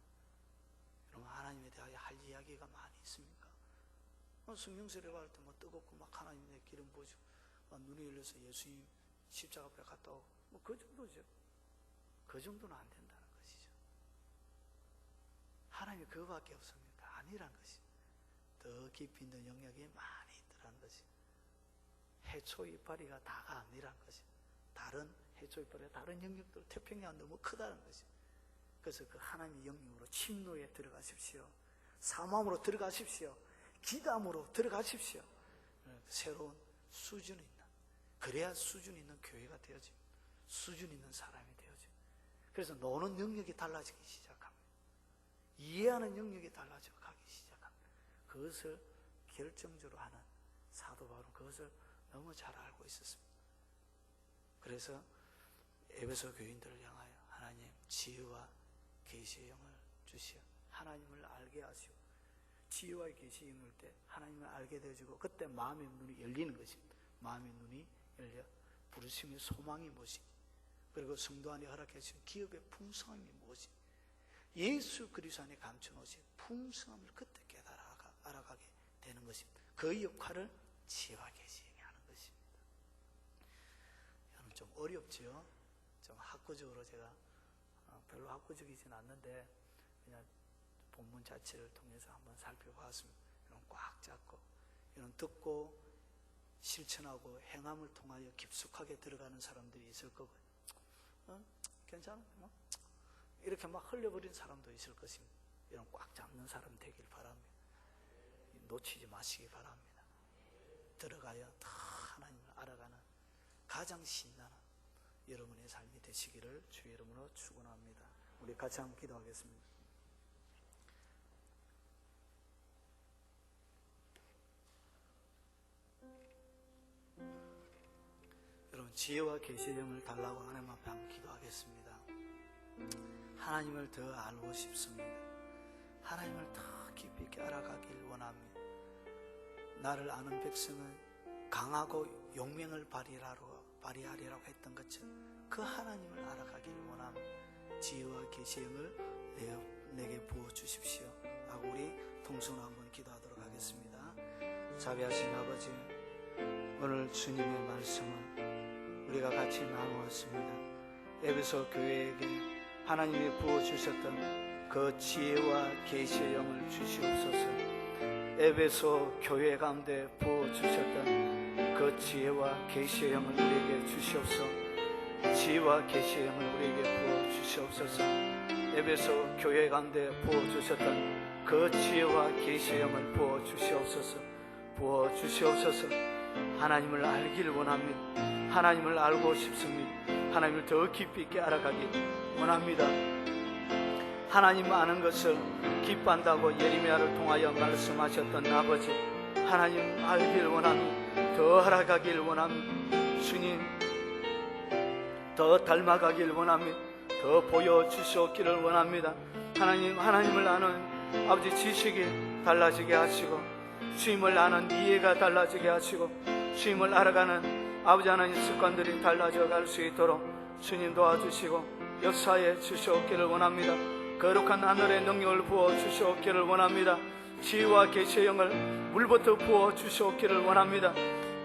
[SPEAKER 1] 여러분 하나님에 대하여 할 이야기가 많이 있습니까? 성경 세례받을 때 뭐 뜨겁고 막 하나님 내 기름 부어주고 눈이 열려서 예수님 십자가 앞에 갔다 오고 뭐 그 정도죠. 그 정도는 안 된다는 것이죠. 하나님이 그거밖에 없습니까? 아니란 것이죠. 더 깊이 있는 영역이 많이 있더라는 것이, 해초 이파리가 다가 아니란 것이, 다른 해초 이파리가 다른 영역들 태평양 너무 크다는 것이. 그래서 그 하나님의 영역으로 침노에 들어가십시오. 사모함으로 들어가십시오. 기도함으로 들어가십시오. 새로운 수준이 있는, 그래야 수준 있는 교회가 되어집니다. 수준 있는 사람이 되어집니다. 그래서 노는 영역이 달라지기 시작합니다. 이해하는 영역이 달라져 가기 시작합니다. 그것을 결정적으로 하는 사도 바울은 그것을 너무 잘 알고 있었습니다. 그래서 에베소 교인들을 향하여 하나님 지혜와 계시의 영을 주시어 하나님을 알게 하시고, 지혜와 계시의 영을 때 하나님을 알게 되어지고 그때 마음의 눈이 열리는 것입니다. 마음의 눈이 열려 부르심의 소망이 무엇인지, 그리고 성도 안에 허락해 주신 기업의 풍성함이 무엇인지, 예수 그리스도 안에 감춰놓으신 풍성함을 그때 알아가게 되는 것입니다. 그 역할을 지혜와 계시의 영이 하는 것입니다. 여러분 좀 어렵죠? 좀 학구적으로 제가 별로 학구적이진 않는데 그냥 본문 자체를 통해서 한번 살펴봤습니다. 여러분 꽉 잡고 여러분 듣고 실천하고 행함을 통하여 깊숙하게 들어가는 사람들이 있을 거고요. 괜찮아? 이렇게 막 흘려버린 사람도 있을 것입니다. 여러분 꽉 잡는 사람 되길 바랍니다. 놓치지 마시기 바랍니다. 들어가야 더 하나님을 알아가는 가장 신나는 여러분의 삶이 되시기를 주의 이름으로 축원합니다. 우리 같이 한번 기도하겠습니다. 여러분 지혜와 계시의 영을 달라고 하나님 앞에 한번 기도하겠습니다. 하나님을 더 알고 싶습니다. 하나님을 더 깊이 있게 알아가길 원합니다. 나를 아는 백성은 강하고 용맹을 발휘하리라고 했던 것처럼 그 하나님을 알아가길 원합니다. 지혜와 계시의 영을 내게 부어주십시오 하고 우리 통성으로 한번 기도하도록 하겠습니다. 자비하신 아버지, 오늘 주님의 말씀을 우리가 같이 나누었습니다. 에베소 교회에게 하나님이 부어주셨던 그 지혜와 계시의 영을 주시옵소서. 에베소 교회 가운데 부어주셨던 그 지혜와 계시의 영을 우리에게 주시옵소서. 지혜와 계시의 영을 우리에게 부어주시옵소서. 에베소 교회 가운데 부어주셨던 그 지혜와 계시의 영을 부어주시옵소서. 부어주시옵소서. 하나님을 알기를 원합니다. 하나님을 알고 싶습니다. 하나님을 더 깊이 있게 알아가기 원합니다. 하나님 아는 것을 기뻐한다고 예레미야를 통하여 말씀하셨던 아버지, 하나님 알기를 원합니다. 더 알아가기를 원합니다. 주님 더 닮아가기를 원합니다. 더 보여주시옵기를 원합니다. 하나님, 하나님을 아는 아버지 지식이 달라지게 하시고, 주님을 아는 이해가 달라지게 하시고, 주님을 알아가는 아버지 하나님 습관들이 달라져 갈 수 있도록 주님 도와주시고 역사에 주시옵기를 원합니다. 거룩한 하늘의 능력을 부어 주시옵기를 원합니다. 지혜와 계시의 영을 물부터 부어 주시옵기를 원합니다.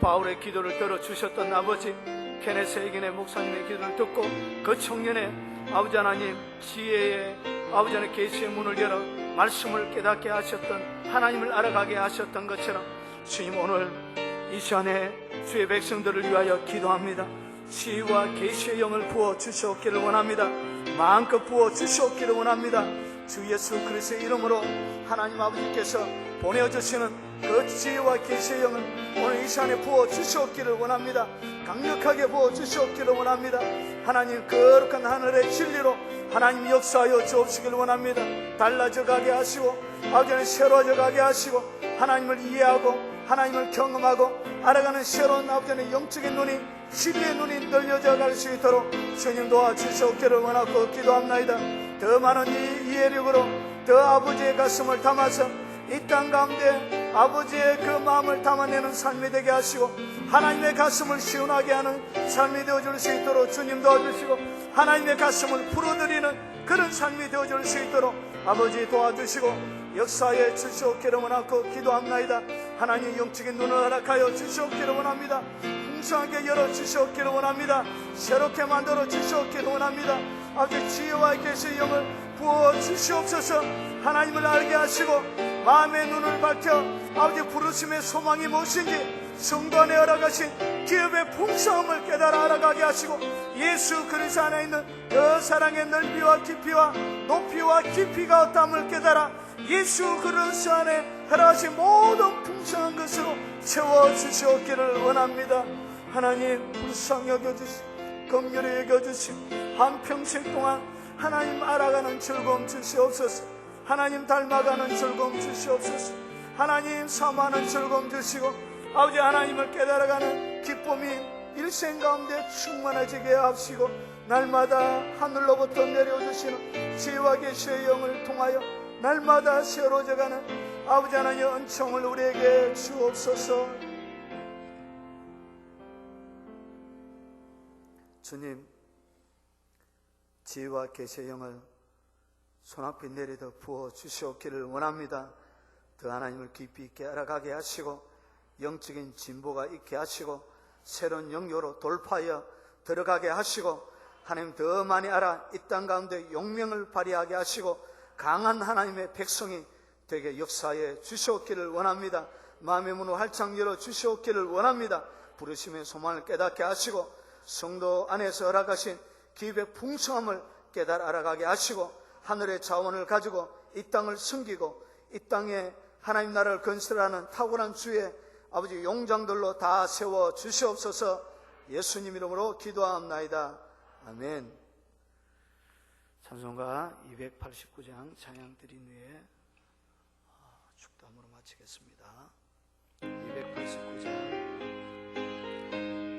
[SPEAKER 1] 바울의 기도를 들어주셨던 아버지, 케네스 에긴의 목사님의 기도를 듣고 그 청년의 아버지 하나님 지혜의 아버지 하나님 계시의 문을 열어 말씀을 깨닫게 하셨던, 하나님을 알아가게 하셨던 것처럼 주님 오늘 이 시간에 주의 백성들을 위하여 기도합니다. 지혜와 계시의 영을 부어 주시옵기를 원합니다. 마음껏 부어 주시옵기를 원합니다. 주 예수 그리스도의 이름으로 하나님 아버지께서 보내주시는 그 지혜와 계시의 영을 오늘 이 시간에 부어 주시옵기를 원합니다. 강력하게 부어 주시옵기를 원합니다. 하나님 거룩한 하늘의 진리로 하나님 역사하여 주옵시기를 원합니다. 달라져 가게 하시고 아버지는 새로워져 가게 하시고 하나님을 이해하고 하나님을 경험하고 알아가는 새로운 아버지의 영적인 눈이, 지리의 눈이 늘려져 갈 수 있도록 주님 도와주시옵기를 원하고 기도합나이다. 더 많은 이해력으로 더 아버지의 가슴을 담아서 이 땅 가운데 아버지의 그 마음을 담아내는 삶이 되게 하시고 하나님의 가슴을 시원하게 하는 삶이 되어줄 수 있도록 주님 도와주시고 하나님의 가슴을 불어들이는 그런 삶이 되어줄 수 있도록 아버지 도와주시고 역사에 주시옵기를 원하고 기도합나이다. 하나님 영적인 눈을 허락하여 주시옵기를 원합니다. 풍성하게 열어주시옵기를 원합니다. 새롭게 만들어 주시옵기를 원합니다. 아버지 지혜와 계시의 영을 부어주시옵소서. 하나님을 알게 하시고 마음의 눈을 밝혀 아버지 부르심의 소망이 무엇인지 성도 안에 허락하신 기업의 풍성함을 깨달아 알아가게 하시고 예수 그리스도 안에 있는 그 사랑의 넓이와 깊이와 높이와 깊이가 어떠함을 깨달아 예수 그리스도 안에 허락하신 모든 풍성한 것으로 채워주시옵기를 원합니다. 하나님 불쌍히 여겨주시고 긍휼히 여겨주시고 한평생 동안 하나님 알아가는 즐거움 주시옵소서. 하나님 닮아가는 즐거움 주시옵소서. 하나님 사모하는 즐거움 주시고 아버지 하나님을 깨달아가는 기쁨이 일생 가운데 충만해지게 하시고 날마다 하늘로부터 내려주시는 지혜와 계시의 영을 통하여 날마다 새로워져가는 아버지 하나님의 은총을 우리에게 주옵소서. 주님 지혜와 계시의 영을 손앞에 내리더 부어 주시옵기를 원합니다. 더 하나님을 깊이 있게 알아가게 하시고 영적인 진보가 있게 하시고 새로운 영역으로 돌파하여 들어가게 하시고 하나님 더 많이 알아 이 땅 가운데 용명을 발휘하게 하시고 강한 하나님의 백성이 되게 역사해 주시옵기를 원합니다. 마음의 문을 활짝 열어 주시옵기를 원합니다. 부르심의 소망을 깨닫게 하시고 성도 안에서 허락하신 기업의 풍성함을 깨달아 알아가게 하시고 하늘의 자원을 가지고 이 땅을 섬기고 이 땅에 하나님 나라를 건설하는 탁월한 주의 아버지 용장들로 다 세워 주시옵소서. 예수님 이름으로 기도하옵나이다. 아멘. 찬송가 289장 찬양 드린 후에 축도함으로 마치겠습니다. 289장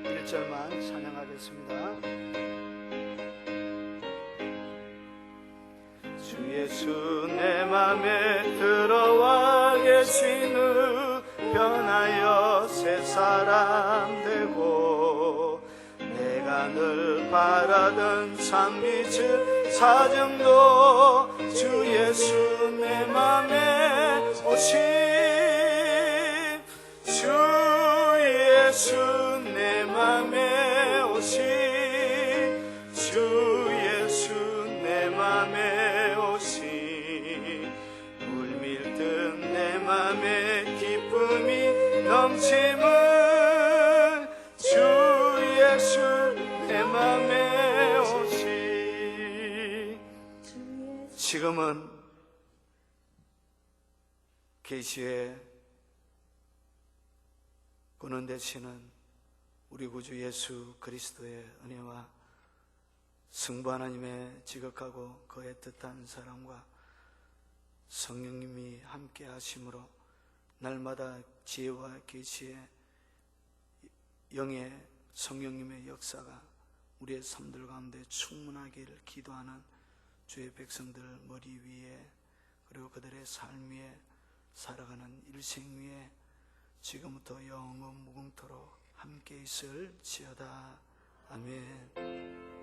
[SPEAKER 1] 1절만 찬양하겠습니다. 주 예수 내 맘에 들어와 계신 후 변하여 새 사람 되고 내가 늘 바라던 산 빛을 사정도 주 예수 내 맘에 오신 주 예수 내 맘에 오신 주 예수 내 맘에 오신 물밀듯 내 맘에 기쁨이 넘치는 주 예수 내 맘에 오신 지금은 계시에 구원 되시는 우리 구주 예수 그리스도의 은혜와 성부 하나님의 지극하고 그의 뜻한 사랑과 성령님이 함께 하심으로 날마다 지혜와 계시의 영의 성령님의 역사가 우리의 삶들 가운데 충만하기를 기도하는 주의 백성들 머리 위에 그리고 그들의 삶 위에 살아가는 일생 위에 지금부터 영원 무궁토록 함께 있을지어다. 아멘.